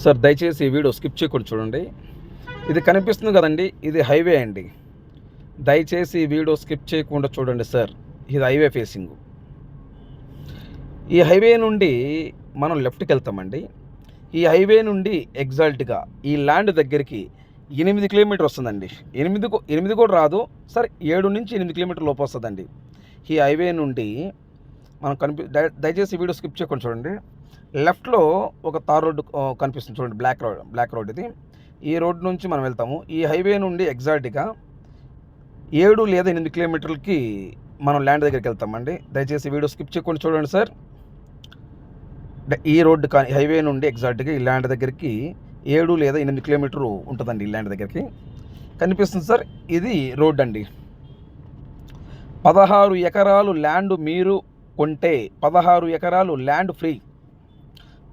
Sir దయచేసి ఈ video skip చేయకుండా చూడండి. ఇది కనిపిస్తుంది కదండి, ఇది హైవే అండి. దయచేసి ఈ వీడియో స్కిప్ చేయకుండా చూడండి సార్. ఇది హైవే ఫేసింగ్. ఈ హైవే నుండి మనం లెఫ్ట్కి వెళ్తామండి. ఈ హైవే నుండి ఎగ్జాక్ట్గా ఈ ల్యాండ్ దగ్గరికి 8 కిలోమీటర్ వస్తుందండి. 8 కూడా రాదు సార్, 7 నుంచి 8 కిలోమీటర్ లోపు వస్తుందండి. ఈ హైవే నుండి మనం దయచేసి ఈ వీడియో స్కిప్ చేయకుండా చూడండి. లెఫ్ట్లో ఒక తార్ రోడ్డు కనిపిస్తుంది చూడండి, బ్లాక్ రోడ్ ఇది. ఈ రోడ్ నుంచి మనం వెళ్తాము. ఈ హైవే నుండి ఎగ్జాక్ట్గా 7 లేదా 8 కిలోమీటర్లకి మనం ల్యాండ్ దగ్గరికి వెళ్తామండి. దయచేసి వీడియో స్కిప్ చేయకుండా చూడండి సార్. ఈ రోడ్డు హైవే నుండి ఎగ్జాక్ట్గా ఈ ల్యాండ్ దగ్గరికి 7 లేదా 8 కిలోమీటర్లు ఉంటుందండి. ఈ ల్యాండ్ దగ్గరికి కనిపిస్తుంది సార్, ఇది రోడ్ అండి. 16 ఎకరాలు ల్యాండ్ మీరు కొంటే 16 ఎకరాలు ల్యాండ్ ఫ్రీ.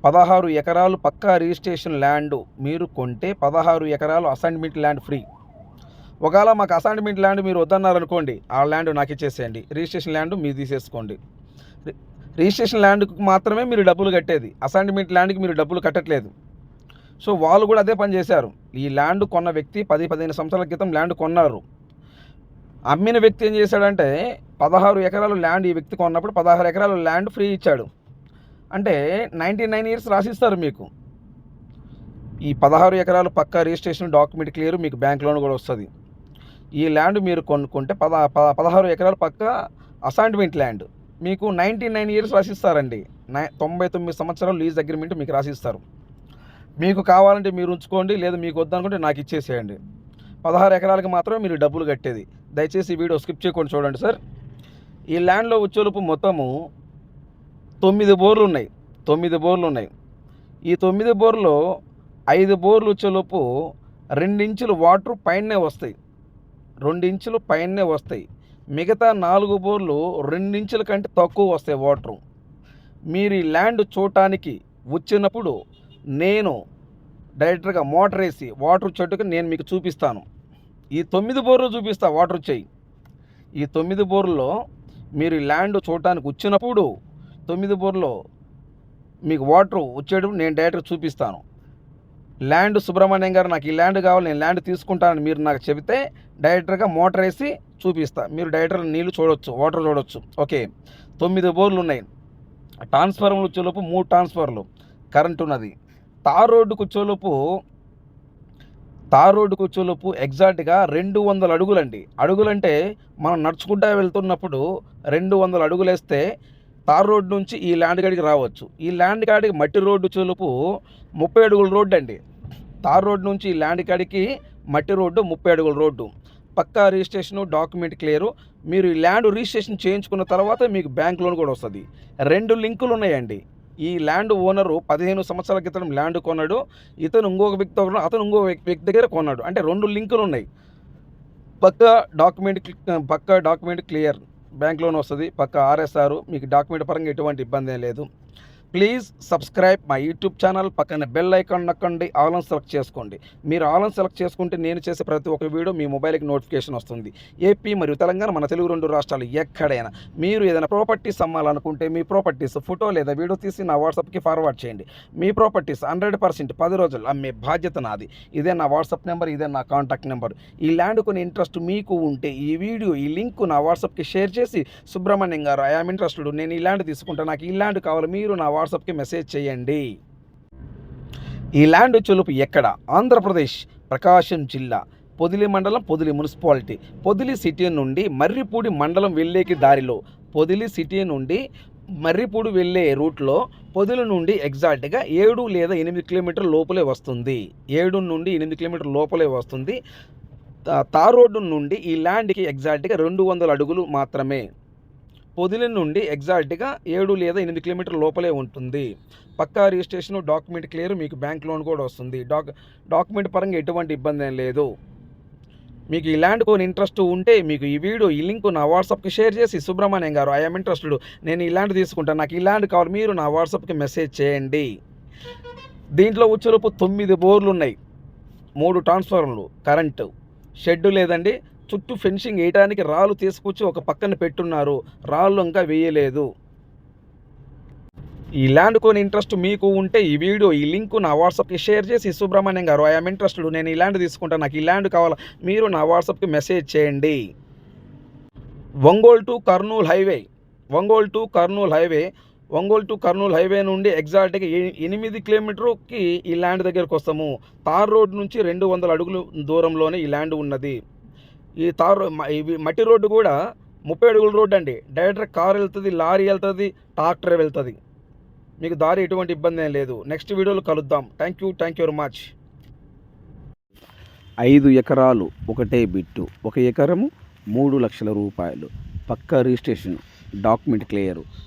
16 ఎకరాలు పక్కా రిజిస్ట్రేషన్ ల్యాండ్ మీరు కొంటే 16 ఎకరాలు అసైన్మెంట్ ల్యాండ్ ఫ్రీ. ఒకవేళ మాకు అసైన్మెంట్ ల్యాండ్ మీరు వద్దన్నారనుకోండి, ఆ ల్యాండ్ నాకు ఇచ్చేసేయండి. రిజిస్ట్రేషన్ ల్యాండ్ మీరు తీసేసుకోండి. రిజిస్ట్రేషన్ ల్యాండ్కి మాత్రమే మీరు డబ్బులు కట్టేది, అసైన్మెంట్ ల్యాండ్కి మీరు డబ్బులు కట్టట్లేదు. సో వాళ్ళు కూడా అదే పని చేశారు. ఈ ల్యాండ్ కొన్న వ్యక్తి 10-15 సంవత్సరాల క్రితం ల్యాండ్ కొన్నారు. అమ్మిన వ్యక్తి ఏం చేశాడంటే 16 ఎకరాలు ల్యాండ్ ఈ వ్యక్తి కొన్నప్పుడు 16 ఎకరాలు ల్యాండ్ ఫ్రీ ఇచ్చాడు. అంటే 99 ఇయర్స్ రాసిస్తారు మీకు. ఈ 16 ఎకరాలు పక్కా రిజిస్ట్రేషన్ డాక్యుమెంట్ క్లియర్, మీకు బ్యాంక్ లోన్ కూడా వస్తుంది. ఈ ల్యాండ్ మీరు కొనుక్కుంటే 16 ఎకరాలు పక్కా అసైన్మెంట్ ల్యాండ్ మీకు 99 ఇయర్స్ రాసిస్తారండి. 99 సంవత్సరాలు లీజ్ అగ్రిమెంట్ మీకు రాసిస్తారు. మీకు కావాలంటే మీరు ఉంచుకోండి, లేదా మీకు వద్దనుకుంటే నాకు ఇచ్చేసేయండి. 16 ఎకరాలకి మాత్రమే మీరు డబ్బులు కట్టేది. దయచేసి ఈ వీడియో స్కిప్ చేయకుండా చూడండి సార్. ఈ ల్యాండ్లో వచ్చేలోపు మొత్తము 9 బోర్లు ఉన్నాయి. 9 బోర్లు ఉన్నాయి. ఈ 9 బోర్లో 5 బోర్లు వచ్చేలోపు 2 ఇంచులు వాటర్ పైనే వస్తాయి. 2 ఇంచులు పైనే వస్తాయి. మిగతా 4 బోర్లు 2 ఇంచుల కంటే తక్కువ వస్తాయి వాటరు. మీరు ఈ ల్యాండ్ చూడటానికి వచ్చినప్పుడు నేను డైరెక్ట్గా మోటార్ వేసి వాటర్ చెట్టుకు నేను మీకు చూపిస్తాను. ఈ 9 బోర్లు చూపిస్తా వాటర్ వచ్చాయి. ఈ 9 బోర్లలో మీరు ఈ ల్యాండ్ చూడటానికి వచ్చినప్పుడు 9 బోర్లో మీకు వాటర్ వచ్చేటప్పుడు నేను డైరెక్ట్గా చూపిస్తాను. ల్యాండ్ సుబ్రహ్మణ్యం గారు నాకు ఈ ల్యాండ్ కావాలి, నేను ల్యాండ్ తీసుకుంటానని మీరు నాకు చెబితే డైరెక్టర్గా మోటార్ వేసి చూపిస్తా. మీరు డైరెక్టర్ నీళ్ళు చూడవచ్చు, వాటర్ చూడవచ్చు. ఓకే, 9 బోర్లు ఉన్నాయి. ట్రాన్స్ఫార్మర్లు వచ్చేలోపు 3 ట్రాన్స్ఫార్మర్లు కరెంట్ ఉన్నది. తార్ రోడ్డుకు వచ్చేలోపు ఎగ్జాక్ట్గా 200 అడుగులండి. అడుగులంటే మనం నడుచుకుంటూ వెళ్తున్నప్పుడు 200 అడుగులు వేస్తే తార్ రోడ్డు నుంచి ఈ ల్యాండ్ కాడికి రావచ్చు. ఈ ల్యాండ్ కాడికి మట్టి రోడ్డు చెలుపు 30 అడుగుల రోడ్డు అండి. తార్ రోడ్డు నుంచి ఈ ల్యాండ్ కాడికి మట్టి రోడ్డు 30 అడుగుల రోడ్డు. పక్కా రిజిస్ట్రేషను డాక్యుమెంట్ క్లియరు. మీరు ఈ ల్యాండ్ రిజిస్ట్రేషన్ చేయించుకున్న తర్వాత మీకు బ్యాంక్ లోన్ కూడా వస్తుంది. 2 లింకులు ఉన్నాయండి. ఈ ల్యాండ్ ఓనరు 15 సంవత్సరాల క్రితం ల్యాండ్ కొన్నాడు. ఇతను ఇంకొక వ్యక్తి కొన్నాడు, అతను ఇంకో వ్యక్తి దగ్గర కొన్నాడు. అంటే 2 లింకులు ఉన్నాయి. పక్కా డాక్యుమెంట్ క్లియర్, బ్యాంక్ లోన్ వస్తుంది. పక్క ఆర్ఎస్ఆర్, మీకు డాక్యుమెంట్ పరంగా ఎటువంటి ఇబ్బంది ఏం లేదు. Please subscribe my YouTube channel. పక్కన బెల్ ఐకాన్ నొక్కండి, ఆల్ ఆన్ సెలెక్ట్ చేసుకోండి. మీరు ఆల్ ఆన్ సెలెక్ట్ చేసుకుంటే నేను చేసే ప్రతి ఒక్క వీడియో మీ మొబైల్కి నోటిఫికేషన్ వస్తుంది. ఏపీ మరియు తెలంగాణ, మన తెలుగు 2 రాష్ట్రాలు ఎక్కడైనా మీరు ఏదైనా ప్రాపర్టీస్ అమ్మాలనుకుంటే మీ ప్రాపర్టీస్ ఫోటో లేదా వీడియో తీసి నా వాట్సాప్కి ఫార్వర్డ్ చేయండి. మీ ప్రాపర్టీస్ 100% 10 రోజులు అమ్మే బాధ్యత నాది. ఇదే నా వాట్సాప్ నెంబర్, ఇదే నా కాంటాక్ట్ నెంబర్. ఈ ల్యాండ్ కొని ఇంట్రెస్ట్ మీకు ఉంటే ఈ వీడియో ఈ లింక్ నా వాట్సాప్కి షేర్ చేసి, సుబ్రహ్మణ్యం గారు ఐఆమ్ ఇంట్రెస్టెడ్, నేను ఈ ల్యాండ్ తీసుకుంటా, నాకు ఈ ల్యాండ్ కావాలి, మీరు నా వాట్సాప్కి మెసేజ్ చేయండి. ఈ ల్యాండ్ చెలుపు ఎక్కడ? ఆంధ్రప్రదేశ్, ప్రకాశం జిల్లా, పొదిలి మండలం, పొదిలి మున్సిపాలిటీ. పొదిలి సిటీ నుండి మర్రిపూడి మండలం వెళ్ళేకి దారిలో, పొదిలి సిటీ నుండి మర్రిపూడి వెళ్ళే రూట్లో పొదిలి నుండి ఎగ్జాక్ట్గా 7 లేదా 8 కిలోమీటర్ల లోపలే వస్తుంది. 7 నుండి 8 కిలోమీటర్ల లోపలే వస్తుంది. తార్ రోడ్డు నుండి ఈ ల్యాండ్కి ఎగ్జాక్ట్గా 200 అడుగులు మాత్రమే. పొదిలి నుండి ఎగ్జాక్ట్గా 7 లేదా 8 కిలోమీటర్ల లోపలే ఉంటుంది. పక్కా రిజిస్ట్రేషన్ డాక్యుమెంట్ క్లియర్, మీకు బ్యాంక్ లోన్ కూడా వస్తుంది. డాక్యుమెంట్ పరంగా ఎటువంటి ఇబ్బంది ఏం లేదు. మీకు ఈ ల్యాండ్ కొని ఇంట్రెస్ట్ ఉంటే మీకు ఈ వీడియో ఈ లింక్ నా వాట్సాప్కి షేర్ చేసి, సుబ్రహ్మణ్యం గారు ఐఆమ్ ఇంట్రెస్టెడ్, నేను ఈ ల్యాండ్ తీసుకుంటాను, నాకు ఈ ల్యాండ్ కావాలి, మీరు నా వాట్సాప్కి మెసేజ్ చేయండి. దీంట్లో వచ్చేలోపు 9 బోర్లు ఉన్నాయి, 3 ట్రాన్స్ఫార్మర్లు, కరెంటు, షెడ్ లేదండి. చుట్టూ ఫెన్సింగ్ వేయడానికి రాళ్ళు తీసుకొచ్చి ఒక పక్కన పెట్టున్నారు. రాళ్ళు ఇంకా వేయలేదు. ఈ ల్యాండ్ కొని ఇంట్రెస్ట్ మీకు ఉంటే ఈ వీడియో ఈ లింక్ నా వాట్సాప్కి షేర్ చేసి సుబ్రహ్మణ్యం గారు ఐఎమ్ ఇంట్రెస్టెడ్, నేను ఈ ల్యాండ్ తీసుకుంటాను, నాకు ఈ ల్యాండ్ కావాలా, మీరు నా వాట్సాప్కి మెసేజ్ చేయండి. Ongole to Kurnool highway, Ongole to Kurnool highway, Ongole to Kurnool highway నుండి ఎగ్జాక్ట్గా 8 కిలోమీటర్కి ఈ ల్యాండ్ దగ్గరకు వస్తాము. తార్ రోడ్ నుంచి 200 అడుగులు దూరంలోనే ఈ ల్యాండ్ ఉన్నది. ఈ ఇవి మట్టి రోడ్డు కూడా 30 అడుగుల రోడ్డు అండి. డైరెక్ట్ కారు వెళ్తుంది, లారీ వెళ్తుంది, ట్రాక్టర్ వెళ్తుంది. మీకు దారి ఎటువంటి ఇబ్బంది ఏం లేదు. నెక్స్ట్ వీడియోలో కలుద్దాం. Thank you very much. 5 ఎకరాలు ఒకటే బిట్టు, 1 ఎకరము 3 లక్షల రూపాయలు, పక్కా registration, document clear,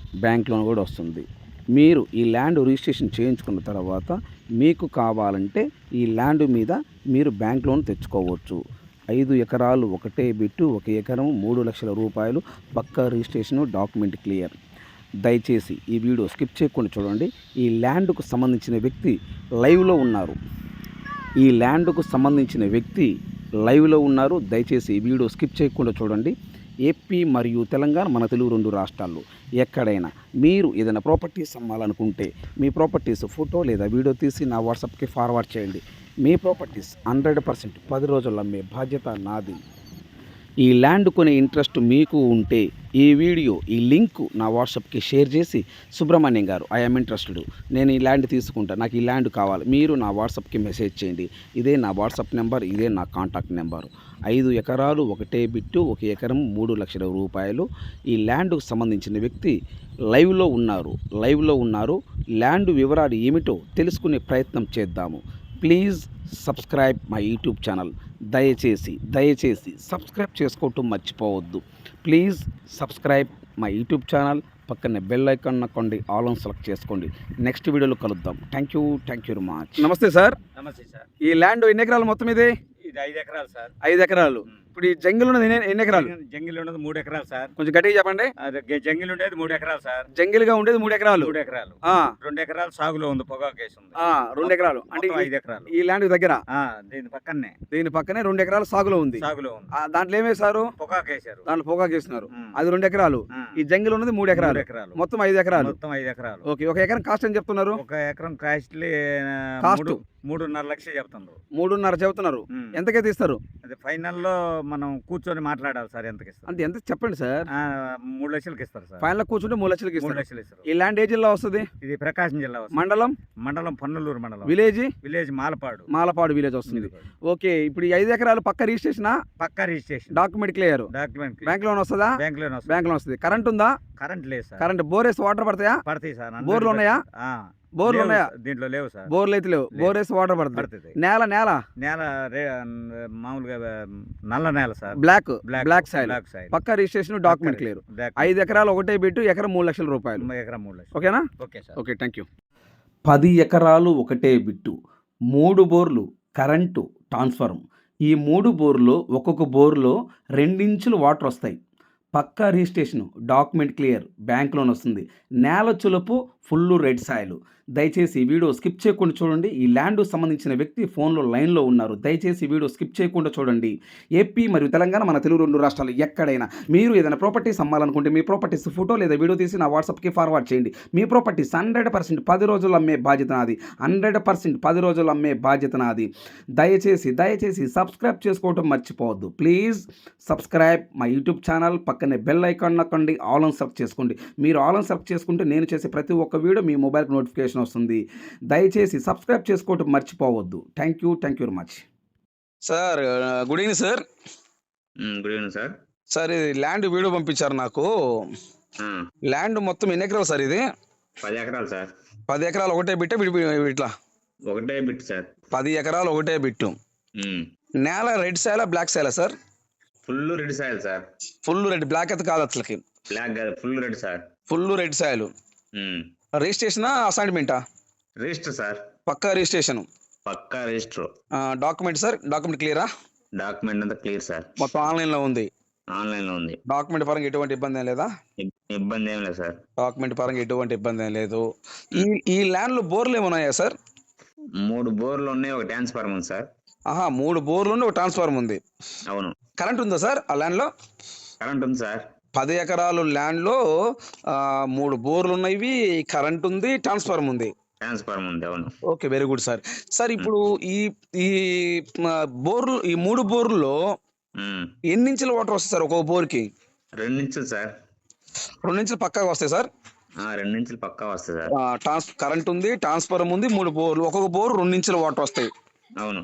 bank loan కూడా వస్తుంది. మీరు ఈ ల్యాండ్ రిజిస్ట్రేషన్ చేయించుకున్న తర్వాత మీకు కావాలంటే ఈ ల్యాండ్ మీద మీరు బ్యాంక్ లోన్ తెచ్చుకోవచ్చు. 5 ఎకరాలు ఒకటే బిట్టు, 1 ఎకరం 3 లక్షల రూపాయలు, పక్కా రిజిస్ట్రేషను, డాక్యుమెంట్ క్లియర్. దయచేసి ఈ వీడియో స్కిప్ చేయకుండా చూడండి. ఈ ల్యాండ్కు సంబంధించిన వ్యక్తి లైవ్లో ఉన్నారు. ఈ ల్యాండ్కు సంబంధించిన వ్యక్తి లైవ్లో ఉన్నారు. దయచేసి ఈ వీడియో స్కిప్ చేయకుండా చూడండి. ఏపీ మరియు తెలంగాణ, మన తెలుగు 2 రాష్ట్రాల్లో ఎక్కడైనా మీరు ఏదైనా ప్రాపర్టీస్ అమ్మాలనుకుంటే మీ ప్రాపర్టీస్ ఫోటో లేదా వీడియో తీసి నా వాట్సాప్కి ఫార్వర్డ్ చేయండి. మీ ప్రాపర్టీస్ 100% 10 రోజుల్లో అమ్మే బాధ్యత నాది. ఈ ల్యాండ్ కొనే ఇంట్రెస్ట్ మీకు ఉంటే ఈ వీడియో ఈ లింక్ నా వాట్సాప్కి షేర్ చేసి సుబ్రహ్మణ్యం గారు ఐఎమ్ ఇంట్రెస్టెడ్, నేను ఈ ల్యాండ్ తీసుకుంటా, నాకు ఈ ల్యాండ్ కావాలి, మీరు నా వాట్సాప్కి మెసేజ్ చేయండి. ఇదే నా వాట్సాప్ నెంబర్, ఇదే నా కాంటాక్ట్ నెంబరు. 5 ఎకరాలు ఒకటే బిట్టు, 1 ఎకరం 3 లక్షల రూపాయలు. ఈ ల్యాండ్కు సంబంధించిన వ్యక్తి లైవ్లో ఉన్నారు. ల్యాండ్ వివరాలు ఏమిటో తెలుసుకునే ప్రయత్నం చేద్దాము. Please subscribe my YouTube channel. దయచేసి సబ్స్క్రైబ్ చేసుకోవటం మర్చిపోవద్దు. Please subscribe my YouTube channel. పక్కనే బెల్ ఐకాన్ నొక్కండి, ఆల్ ఆన్ సెలెక్ట్ చేసుకోండి. నెక్స్ట్ వీడియోలో కలుద్దాం. Thank you very much. నమస్తే సార్. నమస్తే సార్. ఈ ల్యాండ్ ఎన్ని ఎకరాలు మొత్తం ఇది? ఇది 5 ఎకరాలు సార్. 5 ఎకరాలు. ఇప్పుడు ఈ జంగిల్ ఉన్నది ఎన్ని ఎకరాలు? జంగిల్ ఉన్నది 3 ఎకరాలు సార్. కొంచెం గట్టిగా చెప్పండి. జంగిల్ ఉండేది 3 ఎకరాలు సార్. జంగిల్గా ఉండేది 3 ఎకరాలు. 3 ఎకరాలు. 2 ఎకరాలు సాగులో ఉంది, పొగాకు కేసు ఉంది. 2 ఎకరాలు అంటే 5 ఎకరాలు. ఈ ల్యాండ్ దగ్గర దీని పక్కనే 2 ఎకరాలు సాగులో ఉంది. దాంట్లో ఏమేశారు? పొగాకు వేశారు. దాంట్లో పొగాకు వేస్తున్నారు. అది 2 ఎకరాలు. ఈ జంగిల్ ఉన్నది 3 ఎకరాలు. మొత్తం 5 ఎకరాలు. ఓకే. 1 ఎకరం కాస్ట్ అని చెప్తున్నారు? 1 ఎకరం కాస్ట్ 3.5 లక్షలు చెప్తున్నారు. 3.5 చెబుతున్నారు. ఎంతకైతే ఇస్తారు? అది ఫైనల్ లో మనం కూర్చొని మాట్లాడాలి సార్. ఎంతకి ఇస్తారు అంటే ఎంత చెప్పండి సార్. 3 లక్షలకి ఇస్తారు సార్. ఫైనల్ కూర్చుంటే 3 లక్షలకి 3 లక్షలు ఇస్తారు. ఈ ల్యాండ్ ఏ జిల్లా వస్తుంది? ఇది ప్రకాశం జిల్లా వస్తుంది. మండలం పన్నలూరు మండలం. విలేజ్ మాలపాడు విలేజ్ వస్తుంది. ఓకే. ఇప్పుడు ఈ 5 ఎకరాలు పక్క registration, document clear, bank loan వస్తుందా? బ్యాంక్ లోన్ వస్తుంది. కరెంట్ ఉందా? కరెంట్ లేదు సార్. కరెంట్ బోర్ వేసి వాటర్ పడతాయి సార్. బోర్లు ఉన్నాయా? దీంట్లో లేవు సార్. బోర్లు అయితే లేవు. బోర్ వేసి వాటర్ పడుతుంది. నేల మామూలుగా నల్ల నేల సార్. Black soil. పక్క రిజిస్ట్రేషన్, డాక్యుమెంట్ క్లియర్. 5 ఎకరాలు ఒకటే బిట్టు, ఎకరం 3 లక్షల రూపాయలు. ఓకేనా? ఓకే. Thank you. 10 ఎకరాలు ఒకటే బిట్టు, 3 బోర్లు, కరెంటు, ట్రాన్స్ఫార్మర్. ఈ 3 బోర్లు ఒక్కొక్క బోర్లో 2 ఇంచులు వాటర్ వస్తాయి. పక్కా registration, document clear, bank loan వస్తుంది. నేల చులుపు, ఫుల్ రెడ్ సాయిల్. దయచేసి ఈ వీడియో స్కిప్ చేయకుండా చూడండి. ఈ ల్యాండ్ సంబంధించిన వ్యక్తి ఫోన్లో లైన్లో ఉన్నారు. దయచేసి ఈ వీడియో స్కిప్ చేయకుండా చూడండి. ఏపీ మరియు తెలంగాణ, మన తెలుగు 2 రాష్ట్రాలు ఎక్కడైనా మీరు ఏదైనా ప్రాపర్టీస్ అమ్మాలనుకుంటే మీ ప్రాపర్టీస్ ఫోటో లేదా వీడియో తీసి నా వాట్సాప్కి ఫార్వర్డ్ చేయండి. మీ ప్రాపర్టీస్ 100% 10 రోజుల్లో అమ్మే బాధ్యత నాది. 100% 10 రోజుల్లో అమ్మే బాధ్యత నాది. దయచేసి సబ్స్క్రైబ్ చేసుకోవడం మర్చిపోవద్దు. Please subscribe my YouTube channel. పక్కనే బెల్ ఐకాన్ నొక్కండి, ఆల్ ఆన్ సెలెక్ట్ చేసుకోండి. మీరు ఆల్ ఆన్ సెలెక్ట్ చేసుకుంటే నేను చేసే ప్రతి ఒక్క వీడియో మీ మొబైల్కి నోటిఫికేషన్ వస్తుంది. దయచేసి సబ్స్క్రైబ్ చేసుకోవటం మర్చిపోవద్దు. Thank you very much. Sir good evening sir. Good evening sir. Sir ఇది ల్యాండ్ వీడియో పంపించారు నాకు. ల్యాండ్ మొత్తం ఎన్ని ఎకరాలు సార్ ఇది? 10 ఎకరాలు సార్. 10 ఎకరాలు ఒకటే బిట్టే ఇట్లా? ఒకటే బిట్ సార్. 10 ఎకరాలు ఒకటే బిట్టు. నేల రెడ్ సాయిలా బ్లాక్ సాయిలా sir? Full red soil sir. Full red, black అయితే కాదు అసలుకి. బ్లాక్ కాదు, full red sir. Full red soil. రిజిస్ట్రేషనా అసైన్మెంటా? Register sir. పక్కా రిజిస్ట్రేషన్, పక్కా రిజిస్టర్. డాక్యుమెంట్ సార్, డాక్యుమెంట్ క్లియరా? డాక్యుమెంట్ అంతా క్లియర్ సార్. మొత్తం ఆన్లైన్ లో ఉంది. డాక్యుమెంట్ పరంగా ఎటువంటి ఇబ్బంది ఏం లేదా? ఇబ్బంది ఏం లేదు సార్. డాక్యుమెంట్ పరంగా ఎటువంటి ఇబ్బంది ఏం లేదు. ఈ ల్యాండ్ లో బోర్లు ఏమున్నాయా సార్? 3 బోర్లు ఉన్నాయి, ఒక ట్రాన్స్ఫార్మర్ ఉంది సార్. 3 బోర్లు ఉన్నాయి, ఒక ట్రాన్స్ఫార్మర్ ఉంది. అవును. కరెంట్ ఉందా సార్ ఆ ల్యాండ్ లో? కరెంట్ ఉంది సార్. 10 ఎకరాలు ల్యాండ్లో 3 బోర్లు ఉన్నవి, కరెంట్ ఉంది, ట్రాన్స్ఫార్మర్ ఉంది. ట్రాన్స్ఫార్మర్ ఉంది, అవును. Okay, very good sir. Sir ఇప్పుడు ఈ ఈ బోర్లు, ఈ 3 బోర్లలో ఉమ్. ఎన్ని ఇంచుల వాటర్ వస్తాయి సార్ ఒక్కొక్క బోర్కి? 2 ఇంచులు సార్. 2 ఇంచులు పక్కాగా వస్తాయి సార్. 2 ఇంచులు పక్కా వస్తుంది సార్. కరెంట్ ఉంది, ట్రాన్స్ఫార్మర్ ఉంది, 3 బోర్లు, ఒక్కొక్క బోర్ 2 ఇంచుల వాటర్ వస్తాయి. అవును,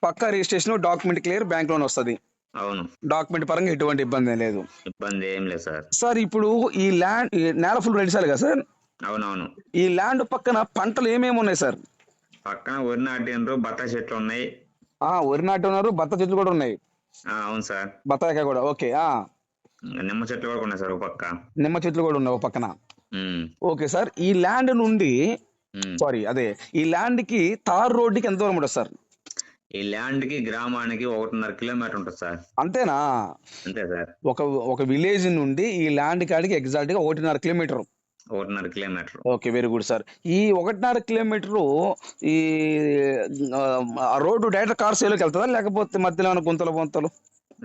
పక్కా registration, document clear, bank loan వస్తుంది. అవును. డాక్యుమెంట్ పరంగా ఎటువంటి ఇబ్బంది ఏం లేదు. ఇబ్బంది ఏం లేదు సార్. సార్ ఇప్పుడు ఈ ల్యాండ్, నేల ఫుల్ రెడీ సార్ కదా సార్? అవునవును. ఈ ల్యాండ్ పక్కన పంటలు ఏమేమి ఉన్నాయి సార్? పక్కన వరి నాటిండ్రు, బత్తాయి చెట్లు ఉన్నాయి. వరి నాటి ఉన్నారు, బత్త చెట్లు కూడా ఉన్నాయి. అవును సార్. బత్తాయికాయ కూడా, ఓకే. నిమ్మ చెట్లు కూడా ఉన్నాయి సార్ ఒక పక్క. నిమ్మ చెట్లు కూడా ఉన్నాయి ఒక పక్కన. ఉమ్, ఓకే సార్, ఈ ల్యాండ్ నుండి ఉమ్. ఈ ల్యాండ్ కి తార్ రోడ్డుకి ఎంత దూరం ఉంటుంది సార్? ఈ ల్యాండ్ కి గ్రామానికి 1.5 కిలోమీటర్ ఉంటుంది సార్. అంతేనా? అంతే సార్. ఒక విలేజ్ నుండి ఈ ల్యాండ్ కాడికి ఎగ్జాక్ట్ గా 1.5 kilometre. 1.5 kilometre. Okay, very good sir. ఈ 1.5 కిలోమీటరు ఈ రోడ్డు డైరెక్ట్ కార్ సేలోకి వెళ్తుందా, లేకపోతే మధ్యలో ఏమైనా గుంతలు?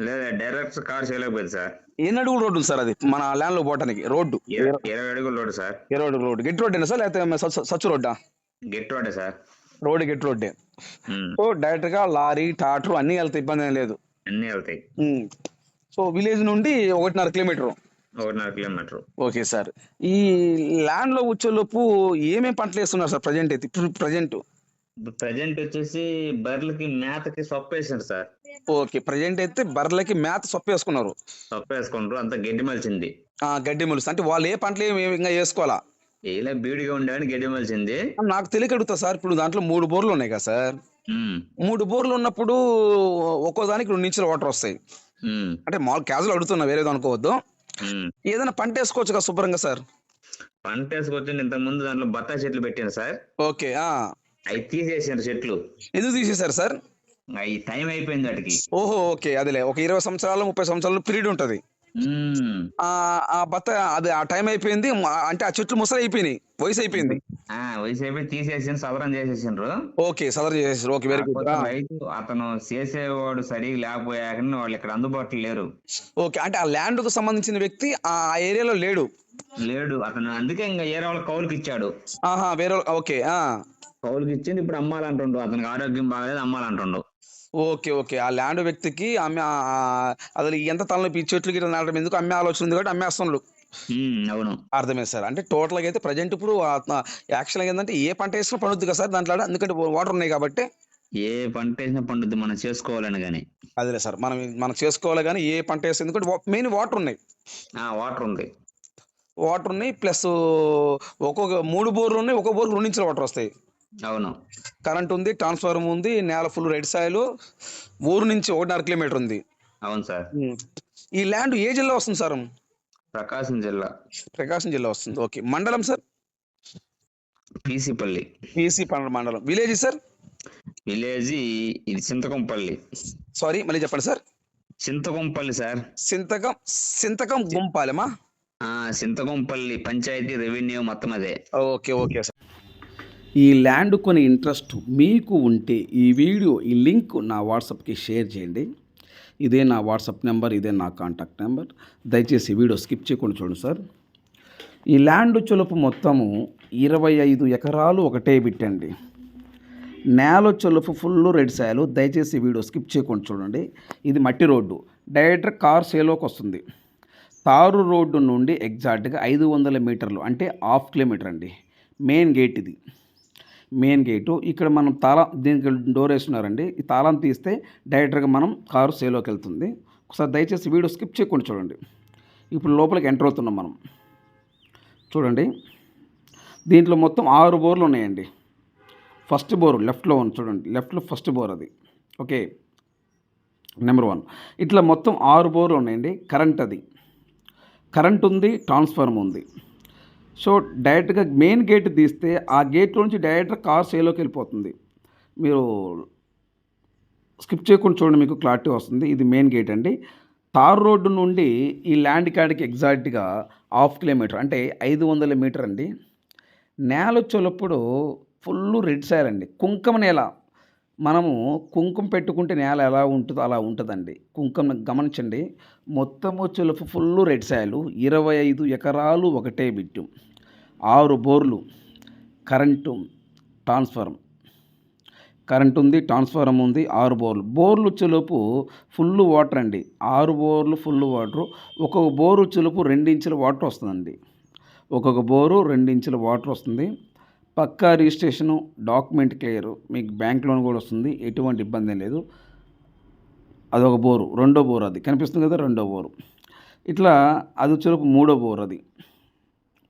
లేదా డైరెక్ట్ కార్ చేయలేకపోయింది సార్. ఎన్ని అడుగుల రోడ్డు ఉంది సార్ అది మన ల్యాండ్ లో పోవటానికి? రోడ్డు 20 అడుగుల రోడ్డు సార్. 20 అడుగుల రోడ్డు. గెట్ రోడ్డేనా సార్, లేకపోతే సచ్చు రోడ్డా? గెట్ రోడ్డే సార్. రోడ్డు గెట్ రోడ్డే. ఉమ్, సో డైరెక్ట్ గా లారీ, ట్రాక్టర్ అన్ని వెళ్తాయి, ఇబ్బంది ఏం లేదు. అన్నీ వెళ్తాయి. సో విలేజ్ నుండి 1.5 కిలోమీటర్. 1.5 కిలోమీటర్. Okay sir. ఈ ల్యాండ్ లో వచ్చేలోపు ఏమేమి పంటలు వేస్తున్నారు సార్ ప్రజెంట్ అయితే? ప్రజెంట్ ప్రజెంట్ వచ్చేసి బర్రెలకి మేతకి సొప్ప వేసారు సార్. ఓకే, ప్రజెంట్ అయితే బర్రెలకి మేత సొప్ప వేసుకున్నారు. సొప్ప వేసుకుంటారు, అంత గడ్డి మలిచింది. గడ్డి మొలుసు అంటే వాళ్ళు ఏ పంటలు ఇంకా వేసుకోవాలా? ఇలా బీడిగా ఉండేవని గడ్డి మలిచింది. నాకు తెలియక అడుగుతా సార్, ఇప్పుడు దాంట్లో 3 బోర్లు ఉన్నాయి కదా సార్? ఉమ్, 3 బోర్లు ఉన్నప్పుడు ఒక్కో దానికి 2 ఇంచుల వాటర్ వస్తాయి. ఉమ్, అంటే మామూలు క్యాజువల్ అడుగుతున్నా, వేరేది అనుకోవద్దు. ఉమ్. ఏదైనా పంట వేసుకోవచ్చు కదా శుభ్రంగా సార్? పంట వేసుకొచ్చింది. ఇంత ముందు దాంట్లో బత్తాయి చెట్లు పెట్టాను సార్. ఓకే. అవి తీసేసారు చెట్లు. ఎందుకు తీసేశారు సార్? అవి టైం అయిపోయింది వాటికి. ఓహో, ఓకే, అదిలే. ఒక 20 సంవత్సరాలు 30 సంవత్సరాలు పీరియడ్ ఉంటది. ఉమ్. ఆ బత్త అది ఆ టైం అయిపోయింది, అంటే ఆ చెట్లు ముసలి అయిపోయినాయి, వయసు అయిపోయింది. వయసు అయిపోయి తీసేసి సవరం చేసేసిండ్రు. ఓకే, సదర్ చేసేసారు. Okay, very good. కాకపోతే రైతు అతను చేసేవాడు సరిగా లేకపోయాక వాళ్ళు ఇక్కడ అందుబాటులో లేరు. ఓకే, అంటే ఆ ల్యాండ్ కు సంబంధించిన వ్యక్తి ఆ ఏరియాలో లేడు. అతను అందుకే ఇంకా ఏరే వాళ్ళ కౌలుకి ఇచ్చాడు. వేరే. ఓకే. కౌలుకి ఇచ్చింది. ఇప్పుడు అమ్మాలంటుండు. అతనికి ఆరోగ్యం బాగలేదు, అమ్మాలంటుండు. ఓకే. ఆ ల్యాండ్ వ్యక్తికి అమ్మే అసలు ఎంత తలనొప్పి, ఈ చెట్లు గిట్ల నాటడం ఎందుకు, అమ్మే ఆలోచన ఉంది కాబట్టి అమ్మేస్తున్నాడు. అవును, అర్థమైంది సార్. అంటే టోటల్ గా అయితే ప్రజెంట్ ఇప్పుడు యాక్చువల్గా ఏంటంటే ఏ పంట వేసినా పండుద్ది కదా సార్ దాంట్లో, ఎందుకంటే వాటర్ ఉన్నాయి కాబట్టి. ఏ పంట వేసినా పండుద్ది, మనం చేసుకోవాలని. కానీ అదేలే సార్, మనం చేసుకోవాలి కానీ ఏ పంట వేస్తే, ఎందుకంటే మెయిన్ వాటర్ ఉన్నాయి. వాటర్ ఉంది. వాటర్ ఉన్నాయి, ప్లస్ ఒక్కొక్క 3 బోర్లు ఉన్నాయి, ఒక్కొక్క బోర్ 2 ఇంచుల వాటర్ వస్తాయి. అవును. కరెంట్ ఉంది, ట్రాన్స్ఫార్మర్ ఉంది, నేల ఫుల్ రెడ్ సాయిల్, ఊరు నుంచి 1.5 కిలోమీటర్ ఉంది. అవును సార్. ఈ ల్యాండ్ ఏ జిల్లా వస్తుంది సార్? ప్రకాశం జిల్లా. ప్రకాశం జిల్లా వస్తుంది. ఓకే, మండలం సార్? పీసీపల్లి. మండలం. Village sir? విలేజ్ ఇది చింతకంపల్లి. సారీ, మళ్ళీ చెప్పండి సార్. చింతకంపల్లి సార్. సింతకం గుంపాలెమా? చింతకంపల్లి పంచాయతీ, రెవెన్యూ మొత్తం అదే. Okay sir. ఈ ల్యాండ్ కొని ఇంట్రెస్ట్ మీకు ఉంటే ఈ వీడియో, ఈ లింక్ నా వాట్సాప్కి షేర్ చేయండి. ఇదే నా వాట్సాప్ నెంబర్, ఇదే నా కాంటాక్ట్ నెంబర్. దయచేసి వీడియో స్కిప్ చేయకుండా చూడండి సార్. ఈ ల్యాండ్ చొలుపు మొత్తము 25 ఎకరాలు ఒకటే బిట్టండి. నేల చొలుపు ఫుల్ రెడ్ సాయిల్. దయచేసి వీడియో స్కిప్ చేయకుండా చూడండి. ఇది మట్టి రోడ్డు, డైరెక్ట్ కార్ సేలోకి వస్తుంది. తారు రోడ్డు నుండి ఎగ్జాక్ట్గా 500 మీటర్లు, అంటే 1/2 కిలోమీటర్ అండి. మెయిన్ గేట్ ఇది. మెయిన్ గేటు ఇక్కడ మనం దీనికి డోర్ వేస్తున్నారండి. ఈ తాళం తీస్తే డైరెక్ట్గా మనం కారు సేలోకి వెళ్తుంది. ఒకసారి దయచేసి వీడియో స్కిప్ చేయకుండా చూడండి. ఇప్పుడు లోపలికి ఎంటర్ అవుతున్నాం మనం. చూడండి, దీంట్లో మొత్తం 6 బోర్లు ఉన్నాయండి. ఫస్ట్ బోర్ లెఫ్ట్లో ఉంది చూడండి, లెఫ్ట్లో ఫస్ట్ బోర్ అది. Okay, number 1. ఇట్లా మొత్తం 6 బోర్లు ఉన్నాయండి. కరెంట్ ఉంది, ట్రాన్స్ఫార్మర్ ఉంది. సో డైరెక్ట్గా మెయిన్ గేట్ తీస్తే ఆ గేట్లో నుంచి డైరెక్ట్గా కార్ సేలోకి వెళ్ళిపోతుంది. మీరు స్కిప్ చేయకుండా చూడండి, మీకు క్లారిటీ వస్తుంది. ఇది మెయిన్ గేట్ అండి. తార్ రోడ్డు నుండి ఈ ల్యాండ్ కాడికి ఎగ్జాక్ట్గా 1/2 కిలోమీటర్, అంటే 500 మీటర్ అండి. నేల చొలప్పుడు ఫుల్ రెడ్ సాయిల్ అండి, కుంకుమ నేల. మనము కుంకుమ పెట్టుకుంటే నేల ఎలా ఉంటుందో అలా ఉంటుందండి. కుంకుమ గమనించండి. మొత్తము చెలుపు ఫుల్లు రెడ్ సాయిలు, 25 ఎకరాలు ఒకటే బిట్టు, 6 బోర్లు, కరెంటు, ట్రాన్స్ఫార్మర్, కరెంట్ ఉంది, ట్రాన్స్ఫార్మర్ ఉంది, 6 బోర్లు. బోర్లు చెలుపు ఫుల్లు వాటర్ అండి. 6 బోర్లు ఫుల్లు వాటరు. ఒక్కొక్క బోరు చెలుపు 2 ఇంచుల వాటర్ వస్తుందండి. ఒక్కొక్క బోరు 2 ఇంచుల వాటర్ వస్తుంది. పక్కా రిజిస్ట్రేషను, డాక్యుమెంట్ క్లియరు, మీకు బ్యాంక్ లోన్ కూడా వస్తుంది. ఎటువంటి ఇబ్బంది లేదు. అదొక బోరు. రెండో బోరు అది కనిపిస్తుంది కదా, రెండో బోరు. ఇట్లా అది వచ్చేలోపు మూడో బోరు,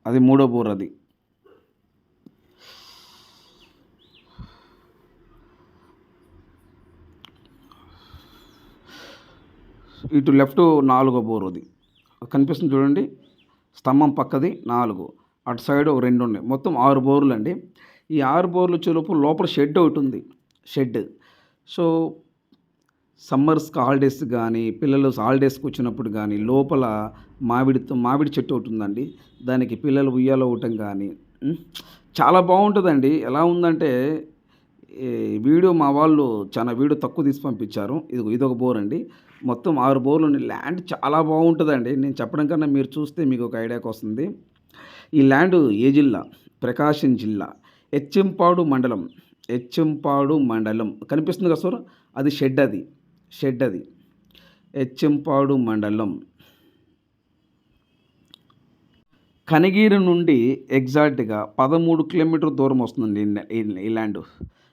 అది మూడో బోరు. అది ఇటు లెఫ్ట్ 4వ బోరు. అది కనిపిస్తుంది చూడండి, స్తంభం పక్కది 4, అటు సైడ్ ఒక 2 ఉన్నాయి. మొత్తం 6 బోర్లు అండి. ఈ 6 బోర్లు వచ్చేలోపు లోపల షెడ్ ఒకటి ఉంది, షెడ్. సో సమ్మర్స్కి హాలిడేస్ కానీ, పిల్లలు హాలిడేస్కి వచ్చినప్పుడు కానీ లోపల మామిడి చెట్టు ఒకటి ఉందండి. దానికి పిల్లలు ఉయ్యాల ఊటం కానీ చాలా బాగుంటుందండి. ఎలా ఉందంటే ఈ వీడియో మా వాళ్ళు చాలా వీడియో తక్కువ తీసి పంపించారు. ఇదొక బోర్ అండి. మొత్తం 6 బోర్లు ఉన్నాయి. ల్యాండ్ చాలా బాగుంటుందండి. నేను చెప్పడం కన్నా మీరు చూస్తే మీకు ఒక ఐడియాకి వస్తుంది. ఈ ల్యాండ్ ఏ జిల్లా? ప్రకాశం జిల్లా, ఎచ్చెంపాడు మండలం కనిపిస్తుంది కదా సార్, అది షెడ్. అది ఎచ్చెంపాడు మండలం. కనిగిరి నుండి ఎగ్జాక్ట్గా 13 కిలోమీటర్ దూరం వస్తుందండి ఈ ల్యాండ్.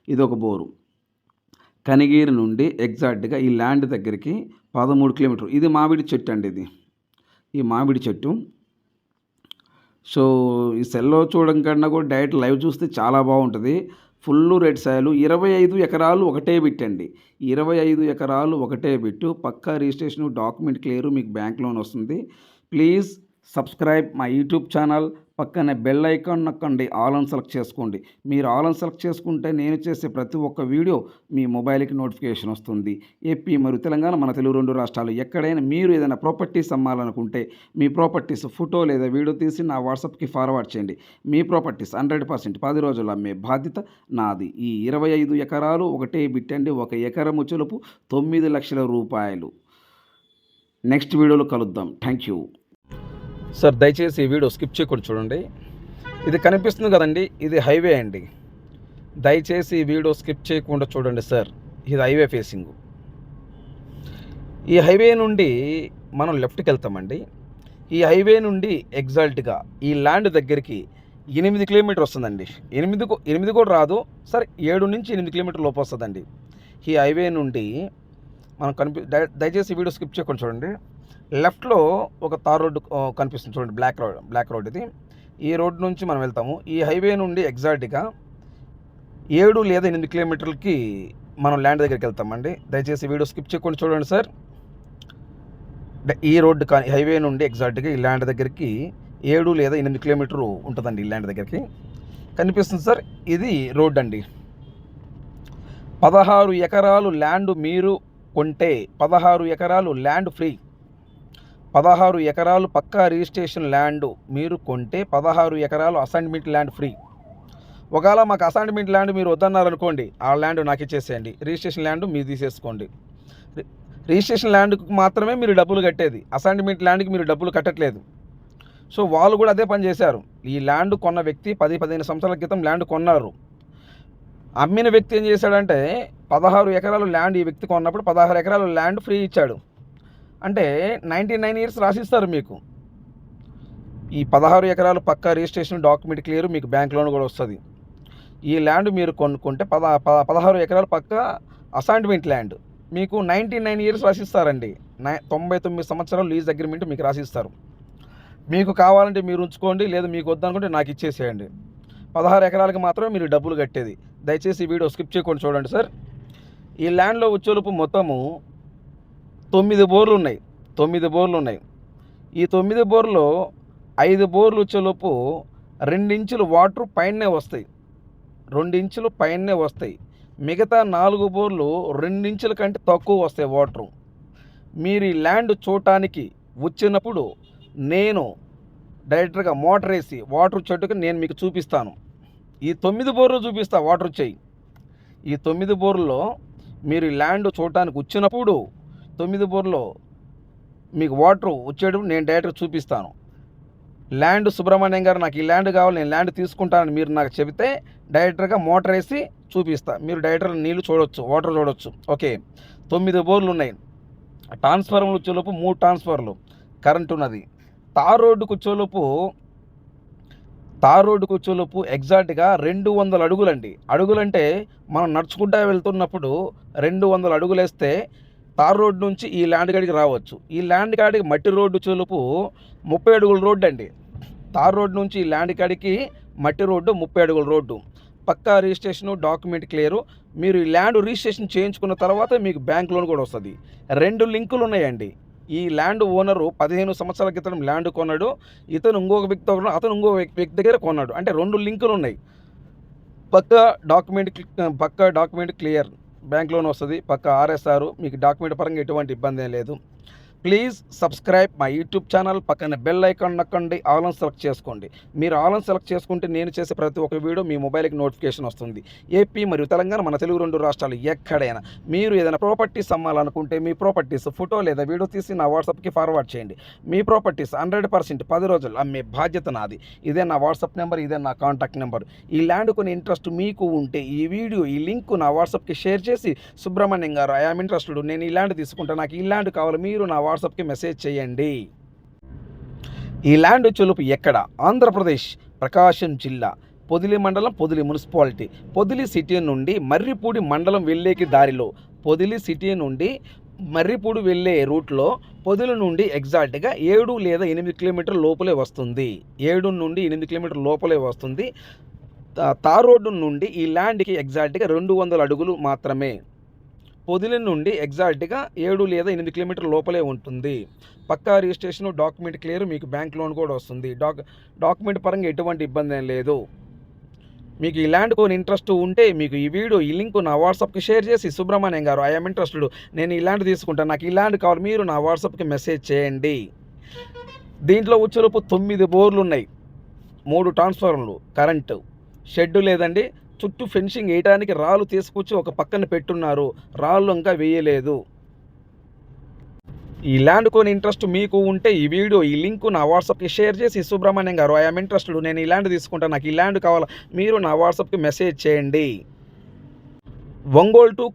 ఇదొక బోరు. కనిగిరి నుండి ఎగ్జాక్ట్గా ఈ ల్యాండ్ దగ్గరికి 13 కిలోమీటర్. ఇది మామిడి చెట్టు అండి. ఈ మామిడి చెట్టు. సో ఈ సెల్లో చూడడం కన్నా కూడా డైరెక్ట్ లైవ్ చూస్తే చాలా బాగుంటుంది. ఫుల్లు రెడ్ సాయిలు, 25 ఎకరాలు ఒకటే బిట్ అండి. 25 ఎకరాలు ఒకటే బిట్టు. పక్కా రిజిస్ట్రేషను, డాక్యుమెంట్ క్లియరు, మీకు బ్యాంక్ లోన్ వస్తుంది. Please subscribe my YouTube channel. పక్కనే బెల్ ఐకాన్ నొక్కండి, ఆల్ ఆన్ సెలెక్ట్ చేసుకోండి. మీరు ఆల్ ఆన్ సెలెక్ట్ చేసుకుంటే నేను చేసే ప్రతి ఒక్క వీడియో మీ మొబైల్కి నోటిఫికేషన్ వస్తుంది. ఏపీ మరియు తెలంగాణ, మన తెలుగు 2 రాష్ట్రాలు ఎక్కడైనా మీరు ఏదైనా ప్రాపర్టీస్ అమ్మాలనుకుంటే మీ ప్రాపర్టీస్ ఫోటో లేదా వీడియో తీసి నా వాట్సాప్కి ఫార్వర్డ్ చేయండి. మీ ప్రాపర్టీస్ 100% 10 రోజుల్లో అమ్మే బాధ్యత నాది. ఈ 25 ఎకరాలు ఒకటే బిట్టండి. 1 ఎకరం చెలుపు 9 లక్షల రూపాయలు. నెక్స్ట్ వీడియోలో కలుద్దాం. Thank you sir. దయచేసి ఈ వీడియో స్కిప్ చేయకుండా చూడండి. ఇది కనిపిస్తుంది కదండి, ఇది హైవే అండి. దయచేసి ఈ వీడియో స్కిప్ చేయకుండా చూడండి సార్. ఇది హైవే ఫేసింగ్. ఈ హైవే నుండి మనం లెఫ్ట్కి వెళ్తామండి. ఈ హైవే నుండి ఎగ్జాక్ట్గా ఈ ల్యాండ్ దగ్గరికి 8 కిలోమీటర్ వస్తుందండి. 8 కూడా రాదు సరే, 7 నుంచి 8 కిలోమీటర్ లోపు వస్తుందండి. ఈ హైవే నుండి మనం దయచేసి వీడియో స్కిప్ చేయకుండా చూడండి. లెఫ్ట్లో ఒక తార్ రోడ్డు కనిపిస్తుంది చూడండి, బ్లాక్ రోడ్. ఇది ఈ రోడ్ నుంచి మనం వెళ్తాము. ఈ హైవే నుండి ఎగ్జాక్ట్గా 7 లేదా 8 కిలోమీటర్లకి మనం ల్యాండ్ దగ్గరికి వెళ్తామండి. దయచేసి వీడియో స్కిప్ చేయకుండా చూడండి సార్. ఈ రోడ్డు హైవే నుండి ఎగ్జాక్ట్గా ఈ ల్యాండ్ దగ్గరికి 7 లేదా 8 కిలోమీటర్లు ఉంటుందండి. ఈ ల్యాండ్ దగ్గరికి కనిపిస్తుంది సార్. ఇది రోడ్ అండి. 16 ఎకరాలు ల్యాండ్ మీరు కొంటే 16 ఎకరాలు ల్యాండ్ ఫ్రీ. 16 ఎకరాలు పక్కా రిజిస్ట్రేషన్ ల్యాండ్ మీరు కొంటే 16 ఎకరాలు అసైన్మెంట్ ల్యాండ్ ఫ్రీ. ఒకవేళ మాకు అసైన్మెంట్ ల్యాండ్ మీరు వద్దన్నారనుకోండి, ఆ ల్యాండ్ నాకు ఇచ్చేసేయండి. రిజిస్ట్రేషన్ ల్యాండ్ మీరు తీసేసుకోండి. రిజిస్ట్రేషన్ ల్యాండ్కి మాత్రమే మీరు డబ్బులు కట్టేది, అసైన్మెంట్ ల్యాండ్కి మీరు డబ్బులు కట్టట్లేదు. సో వాళ్ళు కూడా అదే పని చేశారు. ఈ ల్యాండ్ కొన్న వ్యక్తి 10-15 సంవత్సరాల క్రితం ల్యాండ్ కొన్నారు. అమ్మిన వ్యక్తి ఏం చేశాడంటే 16 ఎకరాలు ల్యాండ్ ఈ వ్యక్తి కొన్నప్పుడు 16 ఎకరాలు ల్యాండ్ ఫ్రీ ఇచ్చాడు. అంటే 99 ఇయర్స్ రాసిస్తారు మీకు. ఈ 16 ఎకరాలు పక్కా రిజిస్ట్రేషన్, డాక్యుమెంట్ క్లియర్, మీకు బ్యాంక్ లోన్ కూడా వస్తుంది. ఈ ల్యాండ్ మీరు కొనుక్కుంటే 16 ఎకరాలు పక్కా అసైన్మెంట్ ల్యాండ్ మీకు 99 ఇయర్స్ రాసిస్తారండి. 99 సంవత్సరాలు లీజ్ అగ్రిమెంట్ మీకు రాసిస్తారు. మీకు కావాలంటే మీరు ఉంచుకోండి, లేదా మీకు వద్దనుకుంటే నాకు ఇచ్చేసేయండి. 16 ఎకరాలకి మాత్రమే మీరు డబ్బులు కట్టేది. దయచేసి ఈ వీడియో స్కిప్ చేయకుండా చూడండి సార్. ఈ ల్యాండ్లో వచ్చేలోపు మొత్తము 9 బోర్లు ఉన్నాయి. 9 బోర్లు ఉన్నాయి. ఈ 9 బోర్లో 5 బోర్లు వచ్చేలోపు 2 ఇంచులు వాటర్ పైనే వస్తాయి. 2 ఇంచులు పైనే వస్తాయి. మిగతా 4 బోర్లు 2 ఇంచుల కంటే తక్కువ వస్తాయి వాటరు. మీరు ఈ ల్యాండ్ చూడటానికి వచ్చినప్పుడు నేను డైరెక్ట్గా మోటార్ వేసి వాటర్ చెట్టుకు నేను మీకు చూపిస్తాను. ఈ 9 బోర్లు చూపిస్తా వాటర్ వచ్చాయి. ఈ 9 బోర్లలో మీరు ఈ ల్యాండ్ చూడటానికి వచ్చినప్పుడు 9 బోర్లో మీకు వాటర్ వచ్చేటప్పుడు నేను డైరెక్ట్గా చూపిస్తాను. ల్యాండ్ సుబ్రహ్మణ్యం గారు నాకు ఈ ల్యాండ్ కావాలి, నేను ల్యాండ్ తీసుకుంటానని మీరు నాకు చెబితే డైరెక్టర్గా మోటార్ వేసి చూపిస్తా. మీరు డైరెక్టర్ నీళ్ళు చూడొచ్చు, వాటర్ చూడొచ్చు. ఓకే, 9 బోర్లు ఉన్నాయి. ట్రాన్స్ఫార్మర్లు వచ్చేలోపు 3 ట్రాన్స్ఫార్మర్లు కరెంట్ ఉన్నది. తార్ రోడ్డుకు వచ్చేలోపు ఎగ్జాక్ట్గా 200 అడుగులండి. అడుగులంటే మనం నడుచుకుంటా వెళ్తున్నప్పుడు 200 అడుగులు వేస్తే తార్ రోడ్డు నుంచి ఈ ల్యాండ్ కాడికి రావచ్చు. ఈ ల్యాండ్ కాడికి మట్టి రోడ్డు వచ్చేలోపు 30 అడుగుల రోడ్డు అండి. తార్ రోడ్డు నుంచి ఈ ల్యాండ్ కాడికి మట్టి రోడ్డు 30 అడుగుల రోడ్డు. పక్కా రిజిస్ట్రేషను, డాక్యుమెంట్ క్లియరు. మీరు ఈ ల్యాండ్ రిజిస్ట్రేషన్ చేయించుకున్న తర్వాత మీకు బ్యాంక్ లోన్ కూడా వస్తుంది. 2 లింకులు ఉన్నాయండి. ఈ ల్యాండ్ ఓనరు 15 సంవత్సరాల క్రితం ల్యాండ్ కొన్నాడు, ఇతను ఇంకొక వ్యక్తి కొన్నాడు, అతను ఇంకో వ్యక్తి దగ్గర కొన్నాడు. అంటే 2 లింకులు ఉన్నాయి. పక్కా డాక్యుమెంట్ క్లియర్, బ్యాంక్ లోన్ వస్తుంది. పక్కా ఆర్ఎస్ఆర్, మీకు డాక్యుమెంట్ పరంగా ఎటువంటి ఇబ్బంది ఏం లేదు. Please subscribe my YouTube channel. పక్కన బెల్ ఐకాన్ నొక్కండి, ఆల్ ఆన్ సెలెక్ట్ చేసుకోండి. మీరు ఆల్ ఆన్ సెలెక్ట్ చేసుకుంటే నేను చేసే ప్రతి ఒక్క వీడియో మీ మొబైల్కి నోటిఫికేషన్ వస్తుంది. ఏపీ మరియు తెలంగాణ, మన తెలుగు 2 రాష్ట్రాలు ఎక్కడైనా మీరు ఏదైనా ప్రాపర్టీస్ అమ్మాలనుకుంటే మీ ప్రాపర్టీస్ ఫోటో లేదా వీడియో తీసి నా వాట్సాప్కి ఫార్వర్డ్ చేయండి. మీ ప్రాపర్టీస్ 100% 10 రోజులు అమ్మే బాధ్యత నాది. ఇదే నా వాట్సాప్ నెంబర్, ఇదే నా కాంటాక్ట్ నెంబర్. ఈ ల్యాండ్ కొని ఇంట్రెస్ట్ మీకు ఉంటే ఈ వీడియో, ఈ లింక్ నా వాట్సాప్కి షేర్ చేసి, సుబ్రహ్మణ్యం గారు ఐఆమ్ ఇంట్రెస్టెడ్, నేను ఈ ల్యాండ్ తీసుకుంటా, నాకు ఈ ల్యాండ్ కావాలి, మీరు నా వాట్సాప్కి మెసేజ్ చేయండి. ఈ ల్యాండ్ వచ్చేలోపు ఎక్కడ? ఆంధ్రప్రదేశ్, ప్రకాశం జిల్లా, పొదిలి మండలం, పొదిలి మున్సిపాలిటీ. పొదిలి సిటీ నుండి మర్రిపూడి మండలం వెళ్ళేకి దారిలో, పొదిలి సిటీ నుండి మర్రిపూడి వెళ్ళే రూట్లో పొదిలి నుండి ఎగ్జాక్ట్గా 7 లేదా 8 కిలోమీటర్ల లోపలే వస్తుంది. 7 నుండి 8 కిలోమీటర్ల లోపలే వస్తుంది. తార్ రోడ్డు నుండి ఈ ల్యాండ్కి ఎగ్జాక్ట్గా 200 అడుగులు మాత్రమే. పొదిలి నుండి ఎగ్జాక్ట్గా 7 లేదా 8 కిలోమీటర్ల లోపలే ఉంటుంది. పక్కా రిజిస్ట్రేషన్, డాక్యుమెంట్ క్లియర్, మీకు బ్యాంక్ లోన్ కూడా వస్తుంది. డాక్యుమెంట్ పరంగా ఎటువంటి ఇబ్బంది ఏం లేదు. మీకు ఈ ల్యాండ్ కొని ఇంట్రెస్ట్ ఉంటే మీకు ఈ వీడియో, ఈ లింక్ నా వాట్సాప్కి షేర్ చేసి, సుబ్రహ్మణ్యం గారు ఐఆమ్ ఇంట్రెస్టెడ్, నేను ఈ ల్యాండ్ తీసుకుంటాను, నాకు ఈ ల్యాండ్ కావాలి, మీరు నా వాట్సాప్కి మెసేజ్ చేయండి. దీంట్లో వచ్చేలోపు 9 బోర్లు ఉన్నాయి, 3 ట్రాన్స్ఫార్మర్లు, కరెంటు, షెడ్డు లేదండి. చుట్టూ ఫెన్సింగ్ వేయడానికి రాళ్ళు తీసుకొచ్చి ఒక పక్కన పెట్టున్నారు, రాళ్ళు ఇంకా వేయలేదు. ఈ ల్యాండ్ కొని ఇంట్రెస్ట్ మీకు ఉంటే ఈ వీడియో, ఈ లింక్ నా వాట్సాప్కి షేర్ చేసి, సుబ్రహ్మణ్యం గారు ఐఆమ్ ఇంట్రెస్టెడ్, నేను ఈ ల్యాండ్ తీసుకుంటాను, నాకు ఈ ల్యాండ్ కావాలి, మీరు నా వాట్సాప్కి మెసేజ్ చేయండి. ఒంగోలు టు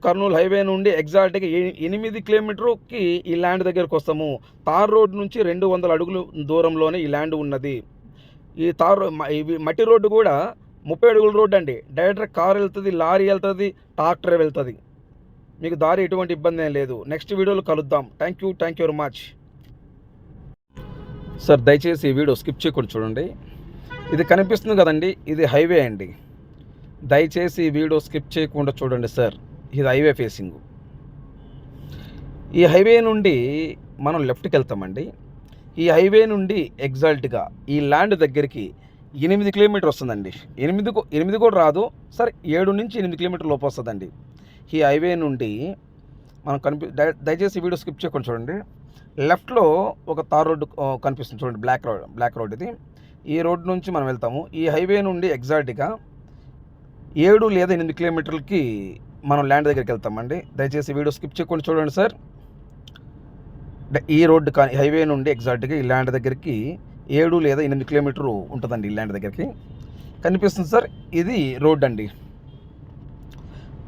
కర్నూలు హైవే నుండి ఎగ్జాక్ట్గా 8 కిలోమీటర్కి ఈ ల్యాండ్ దగ్గరకు వస్తాము. తార్ రోడ్ నుంచి 200 అడుగులు దూరంలోనే ఈ ల్యాండ్ ఉన్నది. ఈ మట్టి రోడ్డు కూడా 30 అడుగుల రోడ్డు అండి. డైరెక్ట్ కార్ వెళ్తుంది, లారీ వెళ్తుంది, ట్రాక్టర్ వెళ్తుంది. మీకు దారి ఎటువంటి ఇబ్బంది ఏం లేదు. నెక్స్ట్ వీడియోలో కలుద్దాం. Thank you very much. Sir దయచేసి ఈ వీడియో స్కిప్ చేయకుండా చూడండి. ఇది కనిపిస్తుంది కదండి, ఇది హైవే అండి. దయచేసి ఈ వీడియో స్కిప్ చేయకుండా చూడండి సార్. ఇది హైవే ఫేసింగ్. ఈ హైవే నుండి మనం లెఫ్ట్కి వెళ్తామండి. ఈ హైవే నుండి ఎగ్జాక్ట్గా ఈ ల్యాండ్ దగ్గరికి 8 కిలోమీటర్ వస్తుందండి. 8 కూడా రాదు, సరే 7 నుంచి 8 కిలోమీటర్ లోపు వస్తుందండి. ఈ హైవే నుండి మనం దయచేసి వీడియో స్కిప్ చేయకుండా చూడండి. లెఫ్ట్లో ఒక తార్ రోడ్డు కనిపిస్తుంది చూడండి, బ్లాక్ రోడ్ ఇది. ఈ రోడ్ నుంచి మనం వెళ్తాము. ఈ హైవే నుండి ఎగ్జాక్ట్గా 7 లేదా 8 కిలోమీటర్లకి మనం ల్యాండ్ దగ్గరికి వెళ్తామండి. దయచేసి వీడియో స్కిప్ చేయకుండా చూడండి సార్. ఈ రోడ్డు హైవే నుండి ఎగ్జాక్ట్గా ఈ ల్యాండ్ దగ్గరికి 7 లేదా 8 కిలోమీటర్లు ఉంటుందండి. ఈ ల్యాండ్ దగ్గరికి కనిపిస్తుంది సార్, ఇది రోడ్ అండి.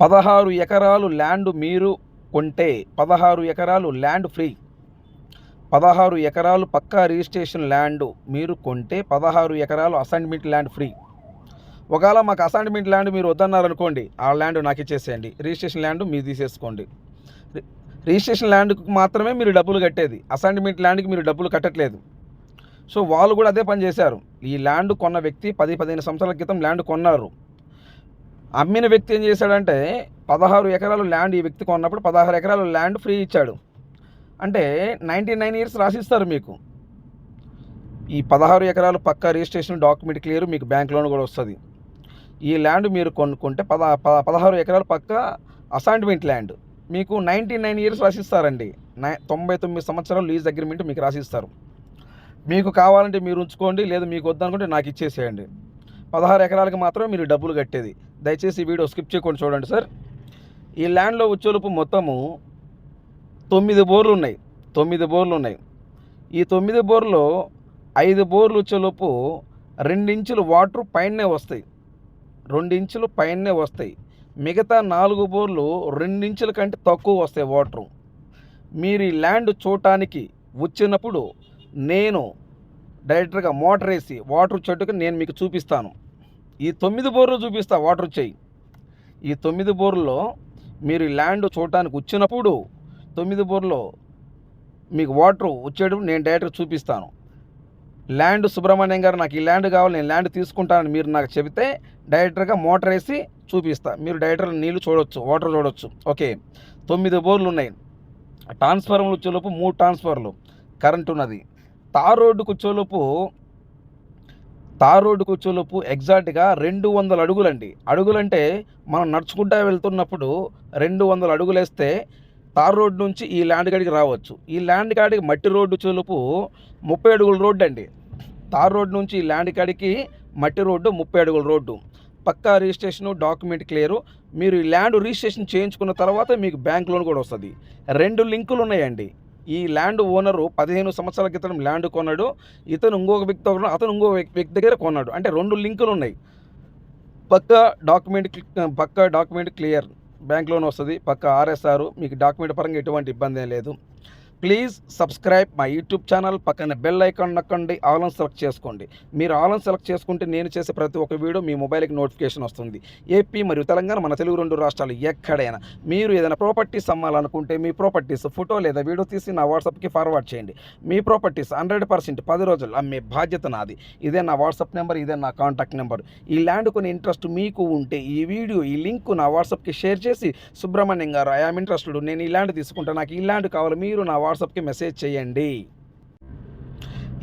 16 ఎకరాలు ల్యాండ్ మీరు కొంటే 16 ఎకరాలు ల్యాండ్ ఫ్రీ. 16 ఎకరాలు పక్కా రిజిస్ట్రేషన్ ల్యాండ్ మీరు కొంటే 16 ఎకరాలు అసైన్మెంట్ ల్యాండ్ ఫ్రీ. ఒకవేళ మాకు అసైన్మెంట్ ల్యాండ్ మీరు వద్దన్నారనుకోండి, ఆ ల్యాండ్ నాకు ఇచ్చేసేయండి. రిజిస్ట్రేషన్ ల్యాండ్ మీరు తీసేసుకోండి. రిజిస్ట్రేషన్ ల్యాండ్కి మాత్రమే మీరు డబ్బులు కట్టేది, అసైన్మెంట్ ల్యాండ్కి మీరు డబ్బులు కట్టట్లేదు. సో వాళ్ళు కూడా అదే పని చేశారు. ఈ ల్యాండ్ కొన్న వ్యక్తి 10-15 సంవత్సరాల క్రితం ల్యాండ్ కొన్నారు. అమ్మిన వ్యక్తి ఏం చేశాడంటే 16 ఎకరాలు ల్యాండ్ ఈ వ్యక్తి కొన్నప్పుడు 16 ఎకరాలు ల్యాండ్ ఫ్రీ ఇచ్చాడు. అంటే 99 ఇయర్స్ రాసిస్తారు మీకు. ఈ 16 ఎకరాలు పక్కా రిజిస్ట్రేషన్, డాక్యుమెంట్ క్లియర్, మీకు బ్యాంక్ లోన్ కూడా వస్తుంది. ఈ ల్యాండ్ మీరు కొనుక్కుంటే 16 ఎకరాలు పక్కా అసైన్మెంట్ ల్యాండ్ మీకు 99 ఇయర్స్ రాసిస్తారండి. 99 సంవత్సరాలు లీజ్ అగ్రిమెంట్ మీకు రాసిస్తారు. మీకు కావాలంటే మీరు ఉంచుకోండి, లేదా మీకు వద్దనుకుంటే నాకు ఇచ్చేసేయండి. 16 ఎకరాలకి మాత్రమే మీరు డబ్బులు కట్టేది. దయచేసి ఈ వీడియో స్కిప్ చేయకుండా చూడండి సార్. ఈ ల్యాండ్లో వచ్చేలోపు మొత్తము 9 బోర్లు ఉన్నాయి. 9 బోర్లు ఉన్నాయి. ఈ 9 బోర్లో 5 బోర్లు వచ్చేలోపు 2 ఇంచులు వాటర్ పైనే వస్తాయి. 2 ఇంచులు పైనే వస్తాయి. మిగతా 4 బోర్లు 2 ఇంచుల కంటే తక్కువ వస్తాయి వాటరు. మీరు ఈ ల్యాండ్ చూడటానికి వచ్చినప్పుడు నేను డైరెక్ట్గా మోటార్ వేసి వాటర్ చెట్టుకు నేను మీకు చూపిస్తాను. ఈ 9 బోర్లు చూపిస్తా వాటర్ వచ్చాయి. ఈ 9 బోర్లలో మీరు ఈ ల్యాండ్ చూడటానికి వచ్చినప్పుడు 9 బోర్లో మీకు వాటర్ వచ్చేటప్పుడు నేను డైరెక్ట్గా చూపిస్తాను. ల్యాండ్ సుబ్రహ్మణ్యం గారు నాకు ఈ ల్యాండ్ కావాలి, నేను ల్యాండ్ తీసుకుంటానని మీరు నాకు చెబితే డైరెక్టర్గా మోటార్ వేసి చూపిస్తా. మీరు డైరెక్టర్ నీళ్ళు చూడొచ్చు, వాటర్ చూడొచ్చు. ఓకే, 9 బోర్లు ఉన్నాయి. ట్రాన్స్ఫార్మర్లు వచ్చేలోపు 3 ట్రాన్స్ఫార్మర్లు కరెంట్ ఉన్నది. తార్ రోడ్డుకు వచ్చేలోపు ఎగ్జాక్ట్గా 200 అడుగులండి. అడుగులంటే మనం నడుచుకుంటా వెళ్తున్నప్పుడు 200 అడుగులు వేస్తే తార్ రోడ్డు నుంచి ఈ ల్యాండ్ కాడికి రావచ్చు. ఈ ల్యాండ్ కాడికి మట్టి రోడ్డు వచ్చేలోపు 30 అడుగుల రోడ్డు అండి. తార్ రోడ్డు నుంచి ఈ ల్యాండ్ కాడికి మట్టి రోడ్డు 30 అడుగుల రోడ్డు. పక్కా రిజిస్ట్రేషను, డాక్యుమెంట్ క్లియరు. మీరు ఈ ల్యాండ్ రిజిస్ట్రేషన్ చేయించుకున్న తర్వాత మీకు బ్యాంక్ లోన్ కూడా వస్తుంది. 2 లింకులు ఉన్నాయండి. ఈ ల్యాండ్ ఓనరు 15 సంవత్సరాల క్రితం ల్యాండ్ కొన్నాడు. ఇతను ఇంకొక వ్యక్తి కొన్నాడు, అతను ఇంకో వ్యక్తి దగ్గర కొన్నాడు. అంటే 2 లింకులు ఉన్నాయి. పక్కా డాక్యుమెంట్ క్లియర్, బ్యాంక్ లోన్ వస్తుంది. పక్కా ఆర్ఎస్ఆర్. మీకు డాక్యుమెంట్ పరంగా ఎటువంటి ఇబ్బంది ఏం లేదు. Please subscribe my YouTube channel. పక్కన బెల్ ఐకాన్ నొక్కండి, ఆల్ ఆన్ సెలెక్ట్ చేసుకోండి. మీరు ఆల్ ఆన్ సెలెక్ట్ చేసుకుంటే నేను చేసే ప్రతి ఒక్క వీడియో మీ మొబైల్కి నోటిఫికేషన్ వస్తుంది. ఏపీ మరియు తెలంగాణ, మన తెలుగు 2 రాష్ట్రాలు ఎక్కడైనా మీరు ఏదైనా ప్రాపర్టీస్ అమ్మాలనుకుంటే మీ ప్రాపర్టీస్ ఫోటో లేదా వీడియో తీసి నా వాట్సాప్కి ఫార్వర్డ్ చేయండి. మీ ప్రాపర్టీస్ 100% 10 రోజులు అమ్మే బాధ్యత నాది. ఇదే నా వాట్సాప్ నెంబర్, ఇదే నా కాంటాక్ట్ నెంబర్. ఈ ల్యాండ్ కొని ఇంట్రెస్ట్ మీకు ఉంటే ఈ వీడియో, ఈ లింక్ నా వాట్సాప్కి షేర్ చేసి సుబ్రహ్మణ్యం గారు ఐఆమ్ ఇంట్రెస్టెడ్, నేను ఈ ల్యాండ్ తీసుకుంటా, నాకు ఈ ల్యాండ్ కావాలి, మీరు నా వాట్సాప్కి మెసేజ్ చేయండి.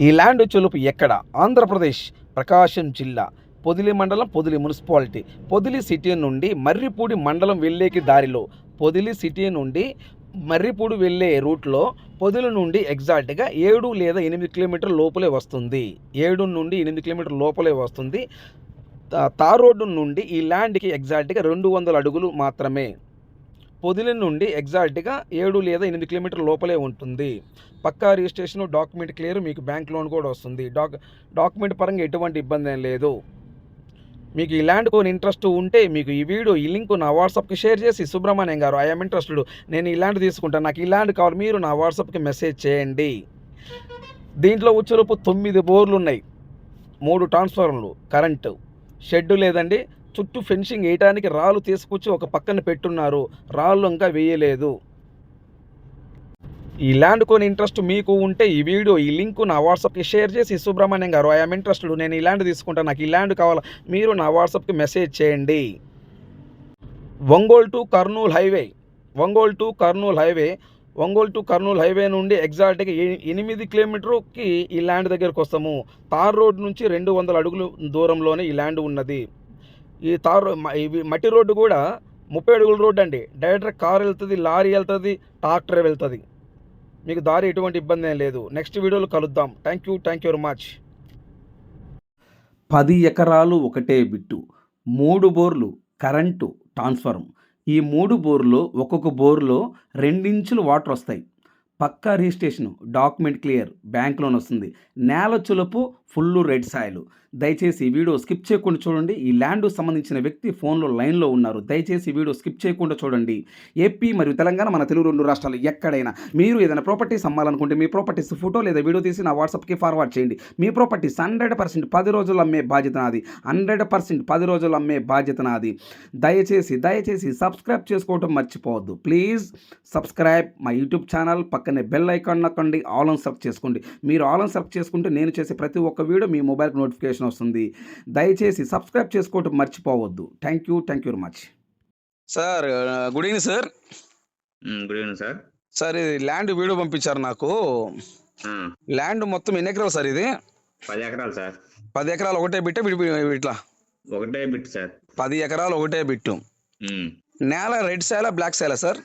ఈ ల్యాండ్ వచ్చేలోపు ఎక్కడ? ఆంధ్రప్రదేశ్, ప్రకాశం జిల్లా, పొదిలి మండలం, పొదిలి మున్సిపాలిటీ. పొదిలి సిటీ నుండి మర్రిపూడి మండలం వెళ్ళేకి దారిలో, పొదిలి సిటీ నుండి మర్రిపూడి వెళ్ళే రూట్లో పొదిలి నుండి ఎగ్జాక్ట్గా 7 లేదా 8 కిలోమీటర్ల లోపలే వస్తుంది. 7 నుండి 8 కిలోమీటర్ల లోపలే వస్తుంది. తార్ రోడ్డు నుండి ఈ ల్యాండ్కి ఎగ్జాక్ట్గా 200 అడుగులు మాత్రమే. పొదిలి నుండి ఎగ్జాక్ట్గా 7 లేదా 8 కిలోమీటర్ల లోపలే ఉంటుంది. పక్కా రిజిస్ట్రేషన్, డాక్యుమెంట్ క్లియర్, మీకు బ్యాంక్ లోన్ కూడా వస్తుంది. డాక్యుమెంట్ పరంగా ఎటువంటి ఇబ్బంది ఏం లేదు. మీకు ఈ ల్యాండ్ కొని ఇంట్రెస్ట్ ఉంటే మీకు ఈ వీడియో, ఈ లింక్ నా వాట్సాప్కి షేర్ చేసి సుబ్రహ్మణ్యం గారు ఐఆమ్ ఇంట్రెస్టెడ్, నేను ఈ ల్యాండ్ తీసుకుంటాను, నాకు ఈ ల్యాండ్ కావాలి, మీరు నా వాట్సాప్కి మెసేజ్ చేయండి. దీంట్లో వచ్చేలోపు 9 బోర్లు ఉన్నాయి. 3 ట్రాన్స్ఫార్మర్లు, కరెంటు, షెడ్ లేదండి. చుట్టూ ఫెన్సింగ్ వేయడానికి రాళ్ళు తీసుకొచ్చి ఒక పక్కన పెట్టున్నారు. రాళ్ళు ఇంకా వేయలేదు. ఈ ల్యాండ్ కొని ఇంట్రెస్ట్ మీకు ఉంటే ఈ వీడియో, ఈ లింక్ నా వాట్సాప్కి షేర్ చేసి సుబ్రహ్మణ్యం గారు ఐఆమ్ ఇంట్రెస్టెడ్, నేను ఈ ల్యాండ్ తీసుకుంటాను, నాకు ఈ ల్యాండ్ కావాలా, మీరు నా వాట్సాప్కి మెసేజ్ చేయండి. ఒంగోలు టు కర్నూలు హైవే నుండి ఎగ్జాక్ట్గా 8 కిలోమీటర్కి ఈ ల్యాండ్ దగ్గరకు వస్తాము. తార్ రోడ్ నుంచి 200 అడుగులు దూరంలోనే ఈ ల్యాండ్ ఉన్నది. ఈ మట్టి రోడ్డు కూడా 30 అడుగుల రోడ్డు అండి. డైరెక్ట్ కారు వెళ్తుంది, లారీ వెళ్తుంది, ట్రాక్టర్ వెళ్తుంది. మీకు దారి ఎటువంటి ఇబ్బంది ఏం లేదు. నెక్స్ట్ వీడియోలో కలుద్దాం. Thank you very much. 10 ఎకరాలు ఒకటే బిట్టు, 3 బోర్లు, కరెంటు, ట్రాన్స్ఫార్మర్. ఈ 3 బోర్లు ఒక్కొక్క బోర్లో 2 ఇంచులు వాటర్ వస్తాయి. పక్కా registration, document clear, bank loan వస్తుంది. నేల చులుపు ఫుల్ రెడ్ సాయిల్. దయచేసి ఈ వీడియో స్కిప్ చేయకుండా చూడండి. ఈ ల్యాండ్కు సంబంధించిన వ్యక్తి ఫోన్లో లైన్లో ఉన్నారు. దయచేసి వీడియో స్కిప్ చేయకుండా చూడండి. ఏపీ మరియు తెలంగాణ, మన తెలుగు 2 రాష్ట్రాలు ఎక్కడైనా మీరు ఏదైనా ప్రాపర్టీస్ అమ్మాలనుకుంటే మీ ప్రాపర్టీస్ ఫోటో లేదా వీడియో తీసి నా వాట్సాప్కి ఫార్వర్డ్ చేయండి. మీ ప్రాపర్టీస్ 100% 10 రోజులు అమ్మే బాధ్యత నాది. 100% 10 రోజులు అమ్మే బాధ్యత నాది. దయచేసి సబ్స్క్రైబ్ చేసుకోవడం మర్చిపోవద్దు. Please subscribe my YouTube channel. పక్కనే బెల్ ఐకాన్ నొక్కండి, ఆల్ ఆన్ సెలెక్ట్ చేసుకోండి. మీరు ఆల్ ఆన్ సెలెక్ట్ చేసుకుంటే నేను చేసే ప్రతి ఒక్క వీడియో మీ మొబైల్కి నోటిఫికేషన్ వస్తుంది. దయచేసి సబ్స్క్రైబ్ చేసుకోవడం మర్చిపోవద్దు. Thank you very much. Sir, good evening sir. Good evening sir. Sir, ఇది ల్యాండ్ వీడియో పంపించారు నాకు. ల్యాండ్ మొత్తం ఎన్ని ఎకరాలు సార్? ఇది 10 ఎకరాలు సార్. 10 ఎకరాలు ఒకటే బిట్ట ఇట్లా? ఒకటే బిట్ సార్. 10 ఎకరాలు ఒకటే బిట్టు. నేల రెడ్ సాయిలా, బ్లాక్ సాయిలా sir?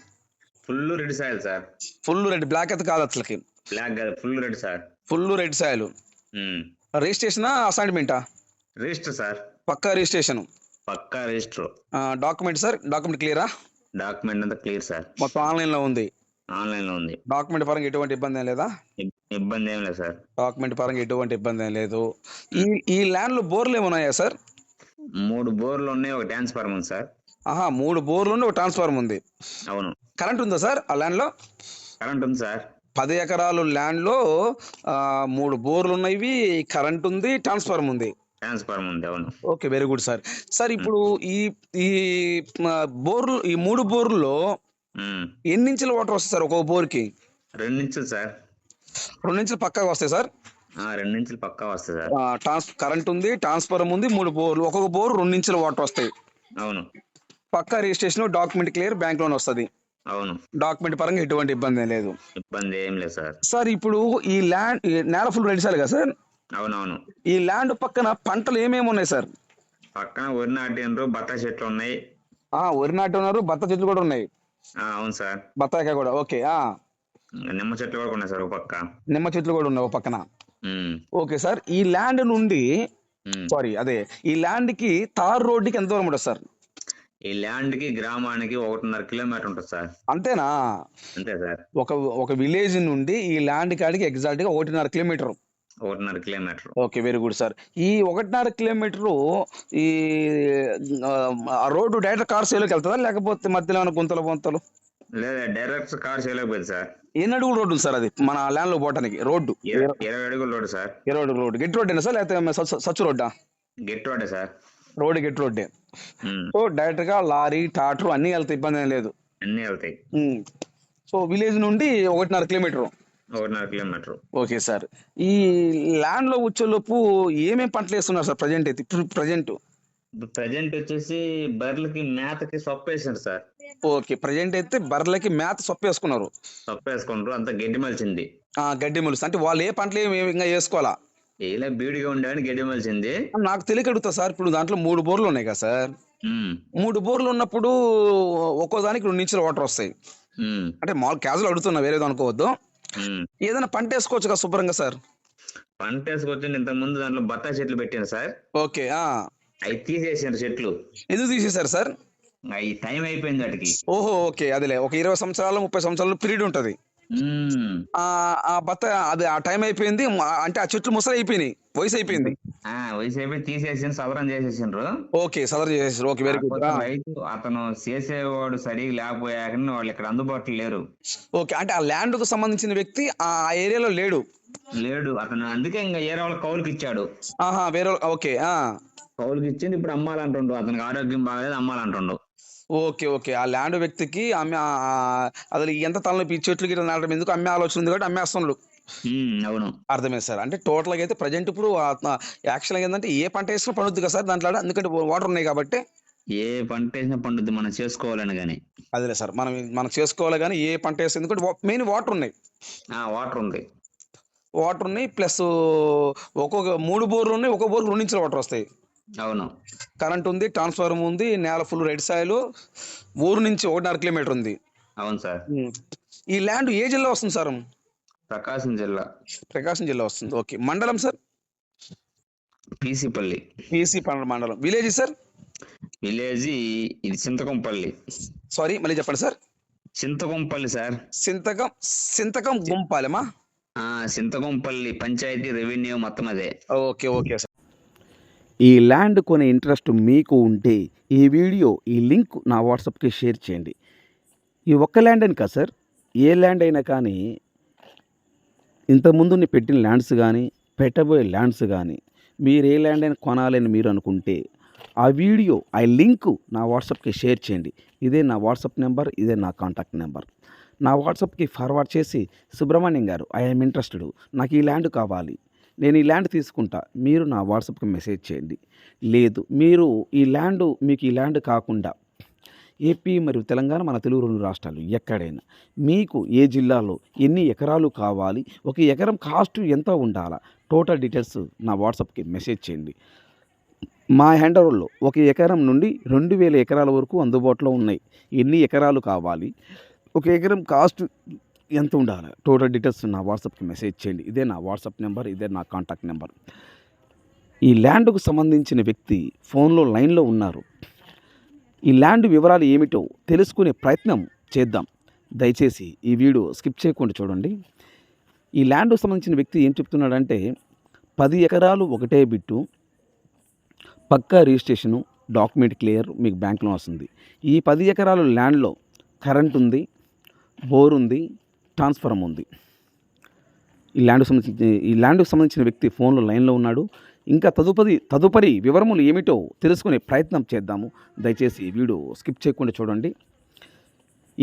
Full red soil sir. Full red, black అయితే కాదు అసలుకి. బ్లాక్ కాదు, full red sir. Full red soil. రిజిస్ట్రేషనా, అసైన్మెంటా? Register sir. పక్కా రిజిస్ట్రేషన్. పక్కా రిజిస్టర్. డాక్యుమెంట్ సార్, డాక్యుమెంట్ క్లియరా? డాక్యుమెంట్ అంతా క్లియర్ సార్. మొత్తం ఆన్లైన్లో ఉంది. ఆన్లైన్లో ఉంది. డాక్యుమెంట్ పరంగా ఎటువంటి ఇబ్బంది ఏం లేదా? ఇబ్బంది ఏం లేదు సార్. డాక్యుమెంట్ పరంగా ఎటువంటి ఇబ్బంది ఏం లేదు. ఈ ఈ ల్యాండ్లో బోర్లు ఏమున్నాయా సార్? 3 బోర్లు ఉన్నాయి, ఒక ట్రాన్స్ఫార్మర్ ఉంది సార్. 3 బోర్లు ఉన్నాయి, ఒక ట్రాన్స్ఫార్మర్ ఉంది. అవును. కరెంట్ ఉందా సార్ ఆ ల్యాండ్లో? కరెంట్ ఉంది సార్. 10 ఎకరాలు ల్యాండ్లో 3 బోర్లు ఉన్నాయి, కరెంట్ ఉంది, ట్రాన్స్ఫార్మర్ ఉంది. ట్రాన్స్ఫార్మర్ ఉంది. అవును. Okay, very good sir. Sir ఇప్పుడు ఈ ఈ బోర్లు, ఈ 3 బోర్లలో ఎన్ని ఇంచుల వాటర్ వస్తాయి సార్ ఒక్కొక్క బోర్కి? 2 ఇంచులు సార్. 2 ఇంచులు పక్కాగా వస్తాయి సార్. 2 ఇంచులు పక్కా వస్తాయి సార్. కరెంట్ ఉంది, ట్రాన్స్ఫార్మర్ ఉంది, 3 బోర్లు, ఒక్కొక్క బోర్ 2 ఇంచుల వాటర్ వస్తాయి. అవును. పక్కా registration, document clear, bank loan వస్తుంది. అవును. డాక్యుమెంట్ పరంగా ఎటువంటి ఇబ్బంది ఏం లేదు. ఇబ్బంది ఏం లేదు సార్. సార్ ఇప్పుడు ఈ ల్యాండ్ నేల ఫుల్ రెడీసాలి కదా సార్? అవునవును. ఈ ల్యాండ్ పక్కన పంటలు ఏమేమి ఉన్నాయి సార్? పక్కన వరి నాటిండ్రు, బత్తాయి చెట్లు ఉన్నాయి. వరి నాటి ఉన్నారు, బత్త చెట్లు కూడా ఉన్నాయి. అవును సార్. బత్తాయికాయ కూడా. ఓకే. నిమ్మ చెట్లు కూడా ఉన్నాయి సార్ ఒక పక్క. నిమ్మ చెట్లు కూడా ఉన్నాయి ఒక పక్కన. ఉమ్. Okay sir. ఈ ల్యాండ్ నుండి ఉమ్. ఈ ల్యాండ్ కి తార్ రోడ్డుకి ఎంత దూరం ఉంటుంది సార్? ఈ ల్యాండ్ కి గ్రామానికి 1.5 కిలోమీటర్ ఉంటుంది సార్. అంతేనా? అంతే సార్. ఒక విలేజ్ నుండి ఈ ల్యాండ్ కాడికి ఎగ్జాక్ట్ గా 1.5 kilometre. 1.5 kilometre. Okay, very good sir. ఈ 1.5 కిలోమీటరు ఈ రోడ్డు డైరెక్ట్ కార్ సేలోకి వెళ్తుందా, లేకపోతే మధ్యలో ఏమైనా గుంతలు? లేదా డైరెక్ట్ కార్ చేయలేకపోయింది సార్. ఎన్ని అడుగులు రోడ్డు ఉంది సార్ అది మన ల్యాండ్ లో పోవటానికి? రోడ్డు 20 అడుగుల రోడ్డు సార్. 20 అడుగుల రోడ్డు. గెట్ రోడ్ అయినా సార్, లేకపోతే సచ్చు రోడ్డా? గెట్ రోడ్డే సార్. రోడ్ గెట్ రోడ్డే. సో డైరెక్ట్ గా లారీ, ట్రాక్టర్ అన్ని వెళ్తాయి, ఇబ్బంది ఏం లేదు. అన్ని వెళ్తాయి. సో విలేజ్ నుండి 1.5 కిలోమీటర్. 1.5 కిలోమీటర్. Okay sir. ఈ ల్యాండ్ లో వచ్చేలోపు ఏమేమి పంటలు వేస్తున్నారు సార్ ప్రజెంట్ అయితే? ప్రజెంట్ వచ్చేసి బర్రెలకి మేతకి సొప్ప వేసారు సార్. ఓకే, ప్రజెంట్ అయితే బర్రెలకి మేత సొప్ప వేసుకున్నారు. సొప్ప వేసుకుంటారు, అంత గడ్డి మలిచింది. గడ్డి మొలుసు అంటే వాళ్ళు ఏ పంటలు ఇంకా వేసుకోవాలా? ఇలా బీడిగా ఉండేవాడిని గడ్డి మలిచింది. నాకు తెలియక అడుగుతా సార్, ఇప్పుడు దాంట్లో 3 బోర్లు ఉన్నాయి కదా సార్. 3 బోర్లు ఉన్నప్పుడు ఒక్కో దానికి 2 ఇంచుల వాటర్ వస్తాయి. అంటే మామూలు క్యాజువల్ అడుగుతున్నా, వేరేది అనుకోవద్దు. ఏదైనా పంట వేసుకోవచ్చు కదా శుభ్రంగా సార్? పంట వేసుకోవచ్చు. ఇంతకు ముందు దాంట్లో బత్తాయి చెట్లు పెట్టాను సార్. ఓకే. అవి తీసేసారు చెట్లు. ఎందుకు తీసేశారు సార్? అవి టైం అయిపోయింది వాటికి. ఓహో, ఓకే. అదిలే, ఒక 20 సంవత్సరాలు 30 సంవత్సరాలు పీరియడ్ ఉంటది. ఆ బత్త అది ఆ టైం అయిపోయింది. అంటే ఆ చెట్లు ముసలి అయిపోయినాయి, వయసు అయిపోయింది. వయసు అయిపోయి తీసేసి సదరం చేసేసిండ్రు. ఓకే, సదరం చేసేసారు. Okay, very good. రైతు అతను చేసేవాడు సరిగా లేకపోయాక వాళ్ళు ఇక్కడ అందుబాటులో లేరు. ఓకే, అంటే ఆ ల్యాండ్ కు సంబంధించిన వ్యక్తి ఆ ఏరియాలో లేడు. అతను అందుకే ఇంకా ఏరే వాళ్ళ కౌలుకి ఇచ్చాడు. వేరే. ఓకే. కౌలుకి ఇచ్చింది. ఇప్పుడు అమ్మాలంటుండు. అతనికి ఆరోగ్యం బాగాలేదు, అమ్మాలంటుండు. ఓకే. ఆ ల్యాండ్ వ్యక్తికి అసలు ఎంత తలనొప్పి, చెట్లు గిట్ల నాటడం ఎందుకు, అమ్మే ఆలోచన ఉంది కాబట్టి అమ్మేస్తున్నాడు. అవును, అర్థమైంది సార్. అంటే టోటల్ గా అయితే ప్రజెంట్ ఇప్పుడు యాక్చువల్ గా ఏంటంటే ఏ పంట వేసినా పండుద్ది కదా సార్ దాంట్లో, ఎందుకంటే వాటర్ ఉన్నాయి కాబట్టి. ఏ పంట వేసినా పండుద్ది, మనం చేసుకోవాలని గానీ. అదే సార్, మనం చేసుకోవాలి కానీ ఏ పంట వేస్తే, ఎందుకంటే మెయిన్ వాటర్ ఉన్నాయి. వాటర్ ఉన్నాయి ప్లస్ ఒక్కొక్క 3 బోర్లు ఉన్నాయి, ఒక్కొక్క బోర్లు 2 ఇంచుల వాటర్ వస్తాయి. అవును. కరెంట్ ఉంది, ట్రాన్స్ఫార్మర్ ఉంది, నేల ఫుల్ రెడ్ సాయిల్, ఊరు నుంచి 1.5 కిలోమీటర్ ఉంది. అవును సార్. ఈ ల్యాండ్ ఏ జిల్లా వస్తుంది సార్? ప్రకాశం జిల్లా వస్తుంది. ఓకే. మండలం సార్? పీసీపల్లి. మండలం. Village sir? విలేజ్ ఇది చింతకంపల్లి. సారీ, మళ్ళీ చెప్పండి సార్. చింతకంపల్లి సార్. సింతకం గుంపాలెమా? చింతకంపల్లి పంచాయతీ, రెవెన్యూ మొత్తం అదే. Okay sir. ఈ ల్యాండ్ కొనే ఇంట్రెస్ట్ మీకు ఉంటే ఈ వీడియో, ఈ లింక్ నా వాట్సాప్కి షేర్ చేయండి. ఈ ఒక్క ల్యాండ్ అని కాదు సార్, ఏ ల్యాండ్ అయినా కానీ, ఇంతకుముందు నేను పెట్టిన ల్యాండ్స్ కానీ, పెట్టబోయే ల్యాండ్స్ కానీ, మీరు ఏ ల్యాండ్ అయినా కొనాలని మీరు అనుకుంటే ఆ వీడియో, ఆ లింక్ నా వాట్సాప్కి షేర్ చేయండి. ఇదే నా వాట్సాప్ నెంబర్, ఇదే నా కాంటాక్ట్ నెంబర్. నా వాట్సాప్కి ఫార్వర్డ్ చేసి, సుబ్రహ్మణ్యం గారు, ఐఎమ్ ఇంట్రెస్టెడ్, నాకు ఈ ల్యాండ్ కావాలి, నేను ఈ ల్యాండ్ తీసుకుంటా, మీరు నా వాట్సాప్కి మెసేజ్ చేయండి. లేదు మీకు ఈ ల్యాండ్ కాకుండా ఏపీ మరియు తెలంగాణ, మన తెలుగు 2 రాష్ట్రాలు ఎక్కడైనా మీకు ఏ జిల్లాలో ఎన్ని ఎకరాలు కావాలి, ఒక ఎకరం కాస్ట్ ఎంత ఉండాలా, టోటల్ డీటెయిల్స్ నా వాట్సాప్కి మెసేజ్ చేయండి. మా హ్యాండోవర్లో 1 ఎకరం నుండి 2000 ఎకరాల వరకు అందుబాటులో ఉన్నాయి. ఎన్ని ఎకరాలు కావాలి, ఒక ఎకరం కాస్ట్ ఎంత ఉండాలి, టోటల్ డీటెయిల్స్ నా వాట్సాప్కి మెసేజ్ చేయండి. ఇదే నా వాట్సాప్ నెంబర్, ఇదే నా కాంటాక్ట్ నెంబర్. ఈ ల్యాండ్కు సంబంధించిన వ్యక్తి ఫోన్లో లైన్లో ఉన్నారు. ఈ ల్యాండ్ వివరాలు ఏమిటో తెలుసుకునే ప్రయత్నం చేద్దాం. దయచేసి ఈ వీడియో స్కిప్ చేయకుండా చూడండి. ఈ ల్యాండ్కు సంబంధించిన వ్యక్తి ఏం చెప్తున్నాడంటే 10 ఎకరాలు ఒకటే బిట్టు, పక్కా రిజిస్ట్రేషను, డాక్యుమెంట్ క్లియర్, మీకు బ్యాంక్ లోన్ వస్తుంది. ఈ 10 ఎకరాల ల్యాండ్లో కరెంట్ ఉంది, బోర్ ఉంది, ట్రాన్స్ఫార్మర్ ఉంది. ఈ ల్యాండ్కు సంబంధించిన వ్యక్తి ఫోన్లో లైన్లో ఉన్నాడు. ఇంకా తదుపరి వివరములు ఏమిటో తెలుసుకునే ప్రయత్నం చేద్దాము. దయచేసి ఈ వీడియో స్కిప్ చేయకుండా చూడండి.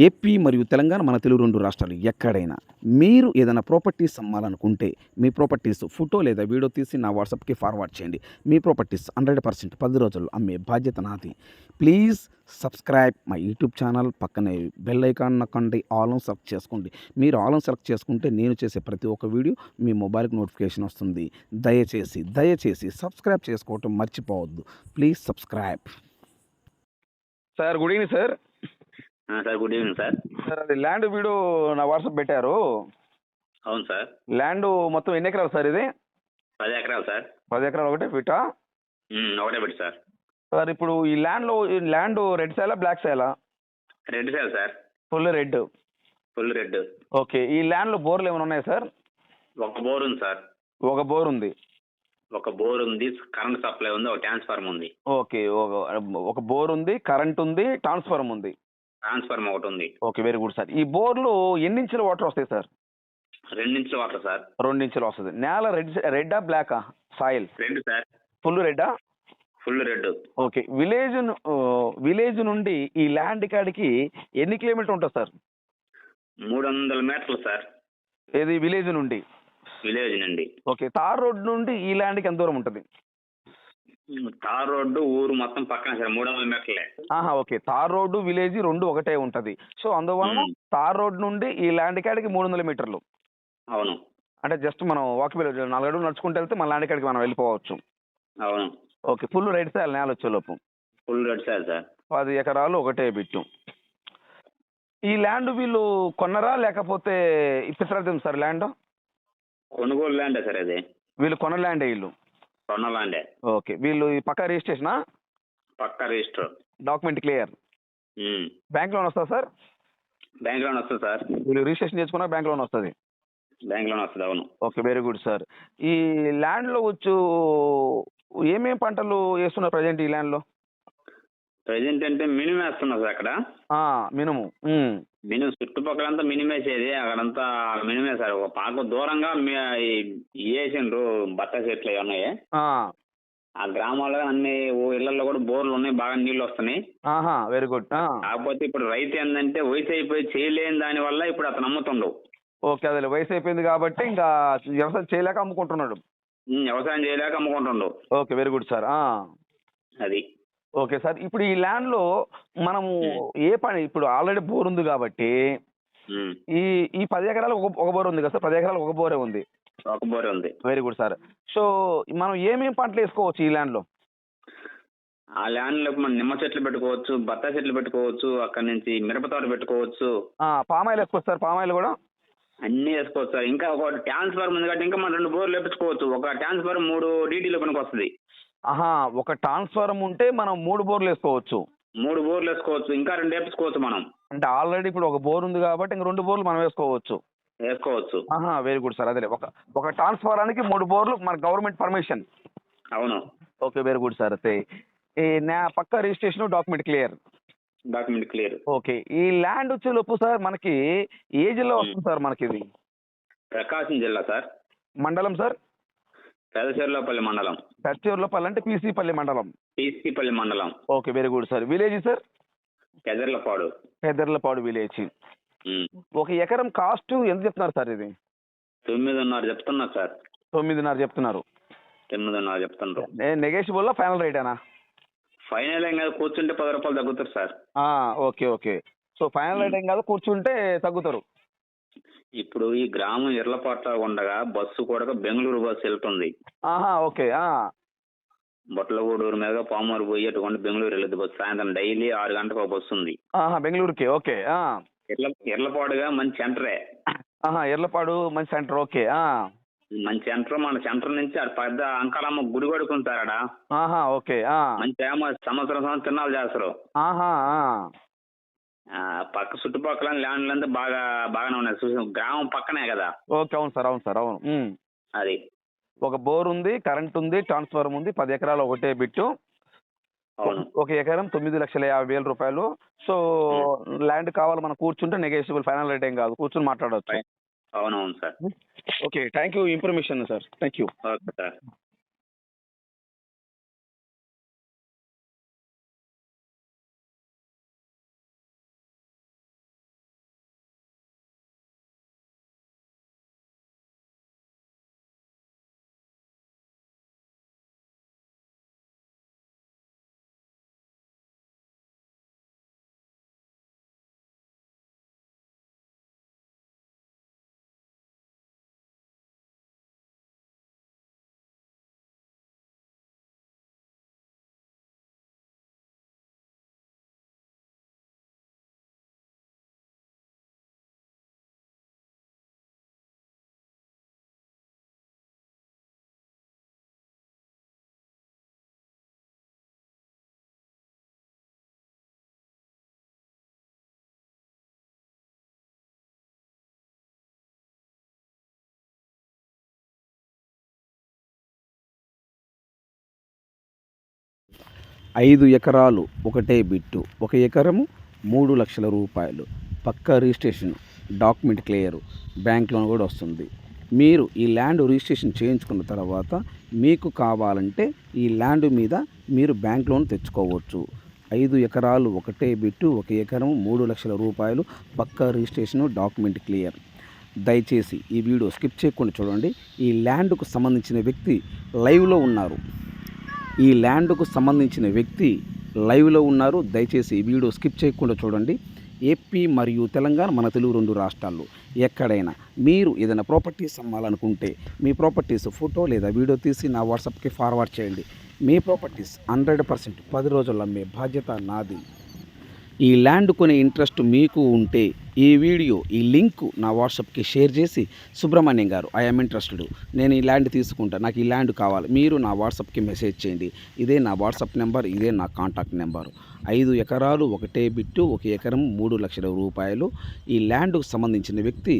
ఏపీ మరియు తెలంగాణ, మన తెలుగు 2 రాష్ట్రాలు ఎక్కడైనా మీరు ఏదైనా ప్రాపర్టీస్ అమ్మాలనుకుంటే మీ ప్రాపర్టీస్ ఫోటో లేదా వీడియో తీసి నా వాట్సాప్కి ఫార్వర్డ్ చేయండి. మీ ప్రాపర్టీస్ 100% 10 రోజుల్లో అమ్మే బాధ్యత నాది. Please subscribe my YouTube channel. పక్కనే బెల్ ఐకాన్ నొక్కండి, ఆల్ ఆన్ సెలెక్ట్ చేసుకోండి. మీరు ఆల్ ఆన్ సెలెక్ట్ చేసుకుంటే నేను చేసే ప్రతి ఒక్క వీడియో మీ మొబైల్కి నోటిఫికేషన్ వస్తుంది. దయచేసి సబ్స్క్రైబ్ చేసుకోవటం మర్చిపోవద్దు. Please subscribe. Sir good evening sir. Sir good evening sir. Sir అది ల్యాండ్ వీడియో నా వాట్సాప్ పెట్టారు. అవును సార్. ల్యాండ్ మొత్తం ఎన్ని ఎకరాలు సార్ ఇది? 10 ఎకరాలు సార్. 10 ఎకరాలు ఒకటే ఫిటా? ఒకటే పెట్టి సార్. సార్ ఇప్పుడు ఈ ల్యాండ్ రెడ్ సైలా బ్లాక్ సైలా? Red sir sir. Full red. Full red. Okay. ఈ ల్యాండ్లో బోర్లు ఏమైనా ఉన్నాయా సార్? ఒక బోర్ ఉంది సార్. ఒక బోర్ ఉంది. ఒక బోర్ ఉంది, కరెంట్ సప్లై ఉంది, ఒక ట్రాన్స్ఫార్మర్ ఉంది. ఓకే. ఒక బోర్ ఉంది, కరెంట్ ఉంది, ట్రాన్స్ఫార్మర్ ఉంది. ట్రాన్స్ఫార్మర్ ఒకటి ఉంది. Okay, very good sir. ఈ బోర్లు ఎన్ని ఇంచుల వాటర్ వస్తాయి సార్? 2 ఇంచుల వాటర్ సార్. 2 ఇంచులు వస్తుంది. నేల రెడ్డా బ్లాకా సాయిల్? Red sir. ఫుల్ రెడ్డా? Full red. ఓకే. విలేజ్ నుండి ఈ ల్యాండ్ కాడికి ఎన్ని కిలోమీటర్లు ఉంటుంది సార్? 300 మీటర్లు సార్. ఏది విలేజ్ నుండి? విలేజ్ నుండి. ఓకే. తార్ రోడ్ నుండి ఈ ల్యాండ్కి ఎంత దూరం ఉంటుంది? తార్ రోడ్డు ఊరు మొత్తం పక్కన సార్, 300 మీటర్లే. ఓకే. తార్ రోడ్డు విలేజ్ 2 ఒకటే ఉంటుంది. సో అందువల్ల తార్ రోడ్ నుండి ఈ ల్యాండ్ కాడికి 300 మీటర్లు. అవును. అంటే జస్ట్ మనం వాకబుల్ 4 అడుగులు నడుచుకుంటూ వెళ్తే మన ల్యాండ్ కాడికి మనం వెళ్ళిపోవచ్చు. అవును. ఓకే. ఫుల్ రెడ్ సార్ నేల వచ్చేలోపు. Full red sir sir. 10 ఎకరాలు ఒకటే బిట్టు. ఈ ల్యాండ్ వీళ్ళు కొన్నరా లేకపోతే ఇప్పించలేదు సార్ ల్యాండ్? కొనుగోలు ల్యాండే సార్ అది. వీళ్ళు కొన్న ల్యాండే వీళ్ళు? కొన్న ల్యాండే. ఓకే. వీళ్ళు ఈ పక్కా రిజిస్ట్రేషనా? పక్కా register. Document clear. Bank loan వస్తుందా సార్? బ్యాంక్ లోన్ వస్తుంది సార్. వీళ్ళు రిజిస్ట్రేషన్ చేసుకున్నా బ్యాంక్ లోన్ వస్తుంది? బ్యాంక్ లోన్ వస్తుంది. అవును. Okay, very good sir. ఈ ల్యాండ్లో ఏమేం పంటలు వేస్తున్నారు ప్రజెంట్ ఈ ల్యాండ్లో? ప్రజెంట్ అంటే మినిమం వేస్తున్నారు సార్ అక్కడ. మినుము. మినిమం చుట్టుపక్కలంతా మినిమం వేసేది, అక్కడంతా మినిమే సార్. ఒక పాక దూరంగా వేసిండ్రు బత్తాయి చెట్లు అవి ఉన్నాయి. ఆ గ్రామాల్లో అన్ని ఇళ్లలో కూడా బోర్లు ఉన్నాయి, బాగా నీళ్లు వస్తున్నాయి. Very good. కాకపోతే ఇప్పుడు రైతు ఏంటంటే వయసు అయిపోయి చేయలేని దాని వల్ల ఇప్పుడు అతను అమ్ముతుండవు. ఓకే, అదే వయసు అయిపోయింది కాబట్టి ఇంకా వ్యవసాయం చేయలేక అమ్ముకుంటున్నాడు. వ్యవసాయం చేయలేక అమ్ముకుంటుండవు. Okay, very good sir. అది. Okay sir. ఇప్పుడు ఈ ల్యాండ్లో మనము ఏ పని, ఇప్పుడు ఆల్రెడీ బోర్ ఉంది కాబట్టి ఈ 10 ఎకరాలు ఒక బోర్ ఉంది కదా సార్? 10 ఎకరాలు ఒక బోరే ఉంది. ఒక బోరే ఉంది. Very good sir. సో మనం ఏమేమి పంటలు వేసుకోవచ్చు ఈ ల్యాండ్లో? ఆ ల్యాండ్లో మనం నిమ్మ చెట్లు పెట్టుకోవచ్చు, బత్తాయి చెట్లు పెట్టుకోవచ్చు, అక్కడ నుంచి మిరప తోట పెట్టుకోవచ్చు. పామాయిల్ వేసుకోవచ్చు సార్? పామాయిల్ కూడా అన్ని వేసుకోవచ్చు సార్. ఇంకా ఒక ట్రాన్స్ఫార్మర్ ఉంది కాబట్టి ఇంకా మనం 2 బోర్లు వేపించుకోవచ్చు. ఒక ట్రాన్స్ఫార్మర్ 3 DTలో పనికి వస్తుంది. ఒక ట్రాన్స్ఫార్మర్ ఉంటే మనం 3 బోర్లు వేసుకోవచ్చు. 3 బోర్లు వేసుకోవచ్చు. ఇంకా 2 వేపించుకోవచ్చు మనం. అంటే ఆల్రెడీ ఇప్పుడు ఒక బోర్ ఉంది కాబట్టి ఇంకా 2 బోర్లు మనం వేసుకోవచ్చు. Very good sir. అదే ఒక ట్రాన్స్ఫార్మర్కి 3 బోర్లు మన గవర్నమెంట్ పర్మిషన్. అవును. Okay, very good sir. అయితే పక్కా registration, document clear. Document clear. Okay. ఈ ల్యాండ్ వచ్చేలోపు సార్ మనకి ఏ జిల్లా వస్తుంది సార్? మనకి ఇది ప్రకాశం జిల్లా సార్. మండలం సార్? పెదచెర్లపల్లి మండలం. పెదచెర్లపల్లి అంటే పీసీపల్లి మండలం. పీసీపల్లి మండలం. Okay, very good sir. Village sir? Pedarlapadu village. ఒక ఎకరం కాస్ట్ ఎంత చెప్తున్నారు సార్? ఇది 9.5 చెప్తున్నారు సార్. 9.5 చెప్తున్నారు. 9.5 చెప్తున్నారు. Negotiable final రేటేనా? ఫైనల్ ఏం కాదు, కూర్చుంటే 10 రూపాయలు తగ్గుతారు sir. Okay. So final rate ఏం కాదు, కూర్చుంటే తగ్గుతారు. ఇప్పుడు ఈ గ్రామం ఇర్లపాట్ల ఉండగా బస్సు కూడా బెంగళూరు బస్సు వెళ్తుంది. ఓకే. బొట్లగూడూరు మీద పామూరు పోయి అటువంటి బెంగళూరు వెళ్ళదు బస్సు. సాయంత్రం డైలీ 6 గంటలకు ఒక బస్సు ఉంది బెంగళూరుకి. ఓకే. ఇర్లపాడుగా మంచి సెంటరే. ఇర్లపాడు మంచి సెంటర్. ఓకే. మన సెంటర్ నుంచి అటు పెద్ద అంకాలమ్మ గుడి కొడుకుని సార్ ఆడ ఆహా, ఓకే. మంచి ఫేమస్ సంవత్సరం తిన్నాలు చేస్తారు. ఆహా. పక్క చుట్టుపక్కల ల్యాండ్లు అంతా బాగానే ఉన్నాయి. చూసి గ్రామం పక్కనే కదా. ఓకే, అవును సార్, అవును సార్, అవును. అది ఒక బోర్ ఉంది, కరెంట్ ఉంది, ట్రాన్స్ఫార్మర్ ఉంది, 10 ఎకరాలు ఒకటే బిట్టు. అవును. 1 ఎకరం 9,50,000 రూపాయలు. సో ల్యాండ్ కావాలి, మనం కూర్చుంటే నెగోషియబుల్, ఫైనల్ రేట్ ఏం కాదు, కూర్చుని మాట్లాడవచ్చు. అవునవును sir. Okay, thank you information sir, thank you. Okay sir. 5 ఎకరాలు ఒకటే బిట్టు, 1 ఎకరము 3 లక్షల రూపాయలు, పక్కా registration, document clear, bank loan కూడా వస్తుంది. మీరు ఈ ల్యాండ్ రిజిస్ట్రేషన్ చేయించుకున్న తర్వాత మీకు కావాలంటే ఈ ల్యాండ్ మీద మీరు బ్యాంక్ లోన్ తెచ్చుకోవచ్చు. 5 ఎకరాలు ఒకటే బిట్టు, 1 ఎకరం 3 లక్షల రూపాయలు, పక్కా రిజిస్ట్రేషను, డాక్యుమెంట్ క్లియర్. దయచేసి ఈ వీడియో స్కిప్ చేయకుండా చూడండి. ఈ ల్యాండ్కు సంబంధించిన వ్యక్తి లైవ్లో ఉన్నారు. దయచేసి ఈ వీడియో స్కిప్ చేయకుండా చూడండి. ఏపీ మరియు తెలంగాణ, మన తెలుగు 2 రాష్ట్రాల్లో ఎక్కడైనా మీరు ఏదైనా ప్రాపర్టీస్ అమ్మాలనుకుంటే మీ ప్రాపర్టీస్ ఫోటో లేదా వీడియో తీసి నా వాట్సాప్కి ఫార్వర్డ్ చేయండి. మీ ప్రాపర్టీస్ 100% 10 రోజుల్లో అమ్మే బాధ్యత నాది. ఈ ల్యాండ్ కొనే ఇంట్రెస్ట్ మీకు ఉంటే ఈ లింక్ నా వాట్సాప్కి షేర్ చేసి, సుబ్రహ్మణ్యం గారు, ఐఎమ్ ఇంట్రెస్టెడ్, నేను ఈ ల్యాండ్ తీసుకుంటా, నాకు ఈ ల్యాండ్ కావాలి, మీరు నా వాట్సాప్కి మెసేజ్ చేయండి. ఇదే నా వాట్సాప్ నెంబర్, ఇదే నా కాంటాక్ట్ నెంబరు. 5 ఎకరాలు ఒకటే బిట్టు, 1 ఎకరం 3 లక్షల రూపాయలు. ఈ ల్యాండ్కు సంబంధించిన వ్యక్తి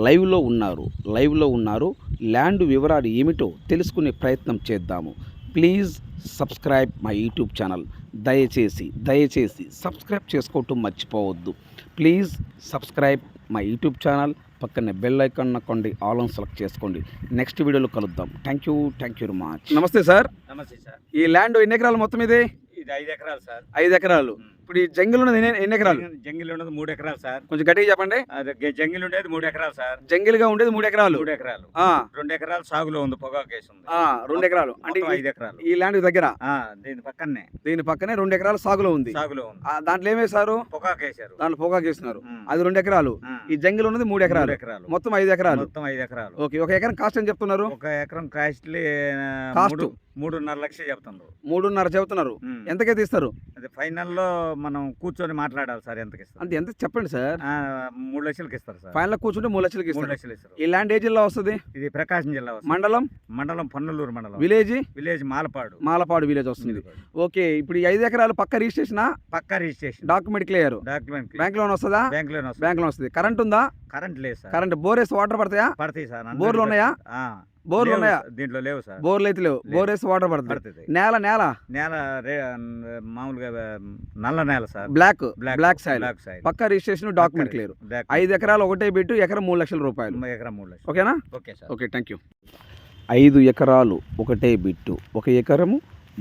లైవ్లో ఉన్నారు. ల్యాండ్ వివరాలు ఏమిటో తెలుసుకునే ప్రయత్నం చేద్దాము. Please subscribe my YouTube channel. దయచేసి సబ్స్క్రైబ్ చేసుకోవటం మర్చిపోవద్దు. Please subscribe my YouTube channel. పక్కనే బెల్ ఐకాన్ నొక్కండి, ఆల్ ఆన్ సెలెక్ట్ చేసుకోండి. నెక్స్ట్ వీడియోలో కలుద్దాం. Thank you very much. నమస్తే సార్. నమస్తే సార్. ఈ ల్యాండ్ ఎన్ని ఎకరాలు మొత్తం ఇది? ఇది 5 ఎకరాలు సార్. 5 ఎకరాలు. ఇప్పుడు ఈ జంగిల్ ఉన్నది ఎన్ని ఎకరాలు? జంగిల్ ఉన్నది 3 ఎకరాలు సార్. కొంచెం గట్టిగా చెప్పండి. జంగిల్ ఉండేది 3 ఎకరాలు సార్. జంగిల్గా ఉండేది 3 ఎకరాలు. 3 ఎకరాలు. 2 ఎకరాలు సాగులో ఉంది, పొగాకు కేసు ఉంది. 2 ఎకరాలు అంటే 5 ఎకరాలు. ఈ ల్యాండ్ దగ్గర దీని పక్కనే 2 ఎకరాలు సాగులో ఉంది. దాంట్లో ఏమేశారు? పొగాకు వేశారు. దాంట్లో పొగాకు వేస్తున్నారు. అది 2 ఎకరాలు. ఈ జంగిల్ ఉన్నది 3 ఎకరాలు. మొత్తం 5 ఎకరాలు. ఓకే, 1 ఎకరం కాస్ట్ అని చెప్తున్నారు? 1 ఎకరం కాస్ట్లీ కాస్ట్ 3.5 లక్షలు చెప్తున్నారు. 3.5 చెబుతున్నారు. ఎంతకైతే ఇస్తారు? అది ఫైనల్లో మనం కూర్చొని మాట్లాడాలి సార్. ఎంతకి ఇస్తారు అంటే ఎంత చెప్పండి సార్. 3 లక్షలకి ఇస్తారు సార్. ఫైనల్ కూర్చుంటే 3 లక్షలకి 3 లక్షలు ఇస్తారు. ఈ ల్యాండ్ ఏ జిల్లా వస్తుంది? ఇది ప్రకాశం జిల్లా వస్తుంది. మండలం పన్నలూరు మండలం. విలేజ్ మాలపాడు విలేజ్ వస్తుంది. ఓకే, ఇప్పుడు ఈ 5 ఎకరాలు పక్క registration, document clear, bank loan వస్తుందా? బ్యాంక్ లోన్ వస్తుంది. కరెంట్ ఉందా? కరెంట్ లేదు సార్. కరెంట్ బోర్ వేసి వాటర్ పడతాయా? పడతాయి సార్. బోర్లు ఉన్నాయా? బోర్లు ఉన్నాయా? దీంట్లో లేవు సార్. బోర్లు అయితే లేవు. బోర్ వేసి వాటర్ పడుతుంది. నేల మామూలుగా నల్ల నేల సార్. Black soil. పక్క రిజిస్ట్రేషన్, డాక్యుమెంట్ క్లియర్. 5 ఎకరాలు ఒకటే బిట్టు, ఎకరం 3 లక్షల రూపాయలు. ఓకేనా? Okay sir. Okay, thank you. 5 ఎకరాలు ఒకటే బిట్టు, 1 ఎకరము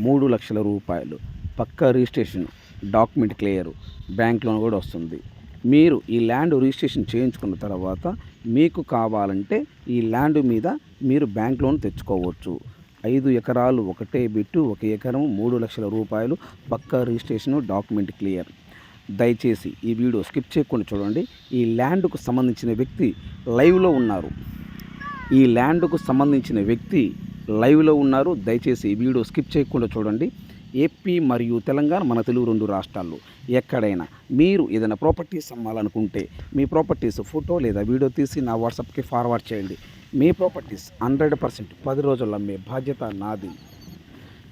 3 లక్షల రూపాయలు, పక్కా registration, document clear, bank loan కూడా వస్తుంది. మీరు ఈ ల్యాండ్ రిజిస్ట్రేషన్ చేయించుకున్న తర్వాత మీకు కావాలంటే ఈ ల్యాండ్ మీద మీరు బ్యాంక్ లోన్ తెచ్చుకోవచ్చు. 5 ఎకరాలు ఒకటే బిట్టు, 1 ఎకరం 3 లక్షల రూపాయలు, పక్కా రిజిస్ట్రేషను, డాక్యుమెంట్ క్లియర్. దయచేసి ఈ వీడియో స్కిప్ చేయకుండా చూడండి. ఈ ల్యాండ్కు సంబంధించిన వ్యక్తి లైవ్లో ఉన్నారు. దయచేసి ఈ వీడియో స్కిప్ చేయకుండా చూడండి. ఏపీ మరియు తెలంగాణ, మన తెలుగు 2 రాష్ట్రాల్లో ఎక్కడైనా మీరు ఏదైనా ప్రాపర్టీస్ అమ్మాలనుకుంటే మీ ప్రాపర్టీస్ ఫోటో లేదా వీడియో తీసి నా వాట్సాప్కి ఫార్వర్డ్ చేయండి. మీ ప్రాపర్టీస్ 100% 10 రోజుల్లో అమ్మే బాధ్యత నాది.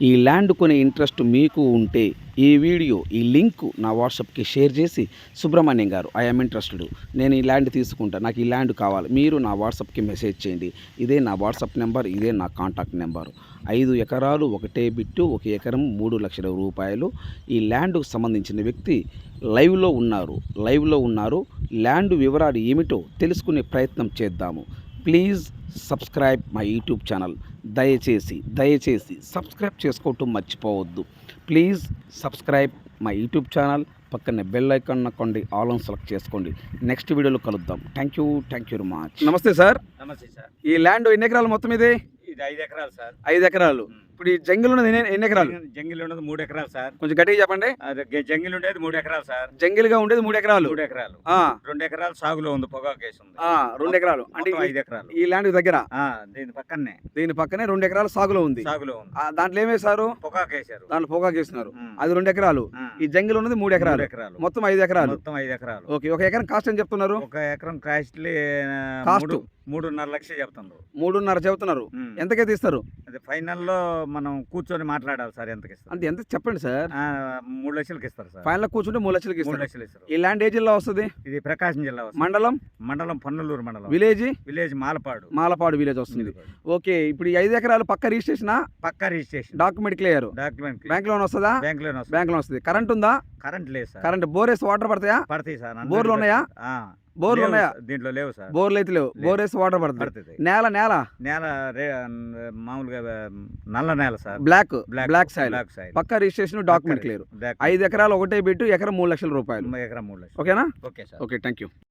ఈ ల్యాండ్ కొనే ఇంట్రెస్ట్ మీకు ఉంటే ఈ వీడియో ఈ లింక్ నా వాట్సాప్కి షేర్ చేసి సుబ్రహ్మణ్యం గారు ఐఎమ్ ఇంట్రెస్టెడ్, నేను ఈ ల్యాండ్ తీసుకుంటా, నాకు ఈ ల్యాండ్ కావాలి, మీరు నా వాట్సాప్కి మెసేజ్ చేయండి. ఇదే నా వాట్సాప్ నెంబర్, ఇదే నా కాంటాక్ట్ నెంబరు. 5 ఎకరాలు ఒకటే బిట్టు, 1 ఎకరం 3 లక్షల రూపాయలు. ఈ ల్యాండ్కు సంబంధించిన వ్యక్తి లైవ్లో ఉన్నారు. ల్యాండ్ వివరాలు ఏమిటో తెలుసుకునే ప్రయత్నం చేద్దాము. Please subscribe my YouTube channel. దయచేసి సబ్స్క్రైబ్ చేసుకోవటం మర్చిపోవద్దు. Please subscribe my YouTube channel. పక్కనే బెల్ ఐకాన్ నొక్కండి, ఆల్ ఆన్ సెలెక్ట్ చేసుకోండి. నెక్స్ట్ వీడియోలో కలుద్దాం. Thank you very much. నమస్తే సార్. నమస్తే సార్. ఈ ల్యాండ్ ఎన్ని ఎకరాలు మొత్తం ఇది? ఇది 5 ఎకరాలు సార్. 5 ఎకరాలు. ఇప్పుడు ఈ జంగిల్ ఉన్నది ఎన్ని ఎకరాలు? జంగిల్ ఉన్నది 3 ఎకరాలు సార్. కొంచెం గట్టిగా చెప్పండి. జంగిల్ ఉండేది 3 ఎకరాలు సార్. జంగిల్గా ఉండేది 3 ఎకరాలు. 3 ఎకరాలు. ఆ, 2 ఎకరాలు సాగులో ఉంది, పొగాకు కేసు ఉంది. 2 ఎకరాలు అంటే మొత్తం 5 ఎకరాలు. ఈ ల్యాండ్ దగ్గర దీని పక్కనే 2 ఎకరాలు సాగులో ఉంది. దాంట్లో ఏమేశారు? పొగాకు వేశారు. దాంట్లో పొగాకు వేస్తున్నారు. అది 2 ఎకరాలు. ఈ జంగిల్ ఉన్నది 3 ఎకరాలు. మొత్తం 5 ఎకరాలు. మొత్తం 5 ఎకరాలు. ఓకే, 1 ఎకరం కాస్ట్ అని చెప్తున్నారు? 1 ఎకరం కాస్ట్లీ కాస్ట్ 3.5 లక్షలు చెప్తున్నారు. 3.5 చెబుతున్నారు. ఎంతకైతే ఇస్తారు? అది ఫైనల్లో మనం కూర్చొని మాట్లాడాలి సార్. ఎంతకి ఇస్తారు అంటే ఎంత చెప్పండి సార్. 3 లక్షలకి ఇస్తారు సార్. ఫైనల్ కూర్చుంటే 3 లక్షలకి 3 ఇస్తారు. లక్షలు ఇస్తారు. ఈ ల్యాండ్ ఏ జిల్లా వస్తుంది? ఇది ప్రకాశం జిల్లా వస్తుంది. మండలం పన్నలూరు మండలం. విలేజ్ మాలపాడు విలేజ్ వస్తుంది. ఓకే, ఇప్పుడు ఈ 5 ఎకరాలు పక్క రిజిస్ట్రేషన్, పక్కా registration, document clear, bank loan వస్తుందా? బ్యాంక్ లోన్ వస్తుంది. కరెంట్ ఉందా? కరెంట్ లేదు సార్. కరెంట్ బోరేస్ వాటర్ పడతాయా? పడతాయి సార్. బోర్లు ఉన్నాయా? బోర్లు ఉన్నాయా? దీంట్లో లేవు సార్. బోర్లు అయితే లేవు. బోరేస్ వాటర్ పడుతుంది. నేల మామూలుగా నల్ల నేల సార్. Black soil. పక్క రిజిస్ట్రేషన్, డాక్యుమెంట్ క్లియర్. 5 ఎకరాలు ఒకటే బిట్టు, ఎకరం 3 లక్షల రూపాయలు. ఎకరం 3 లక్షలు. ఓకేనా? Okay sir. Okay, thank you.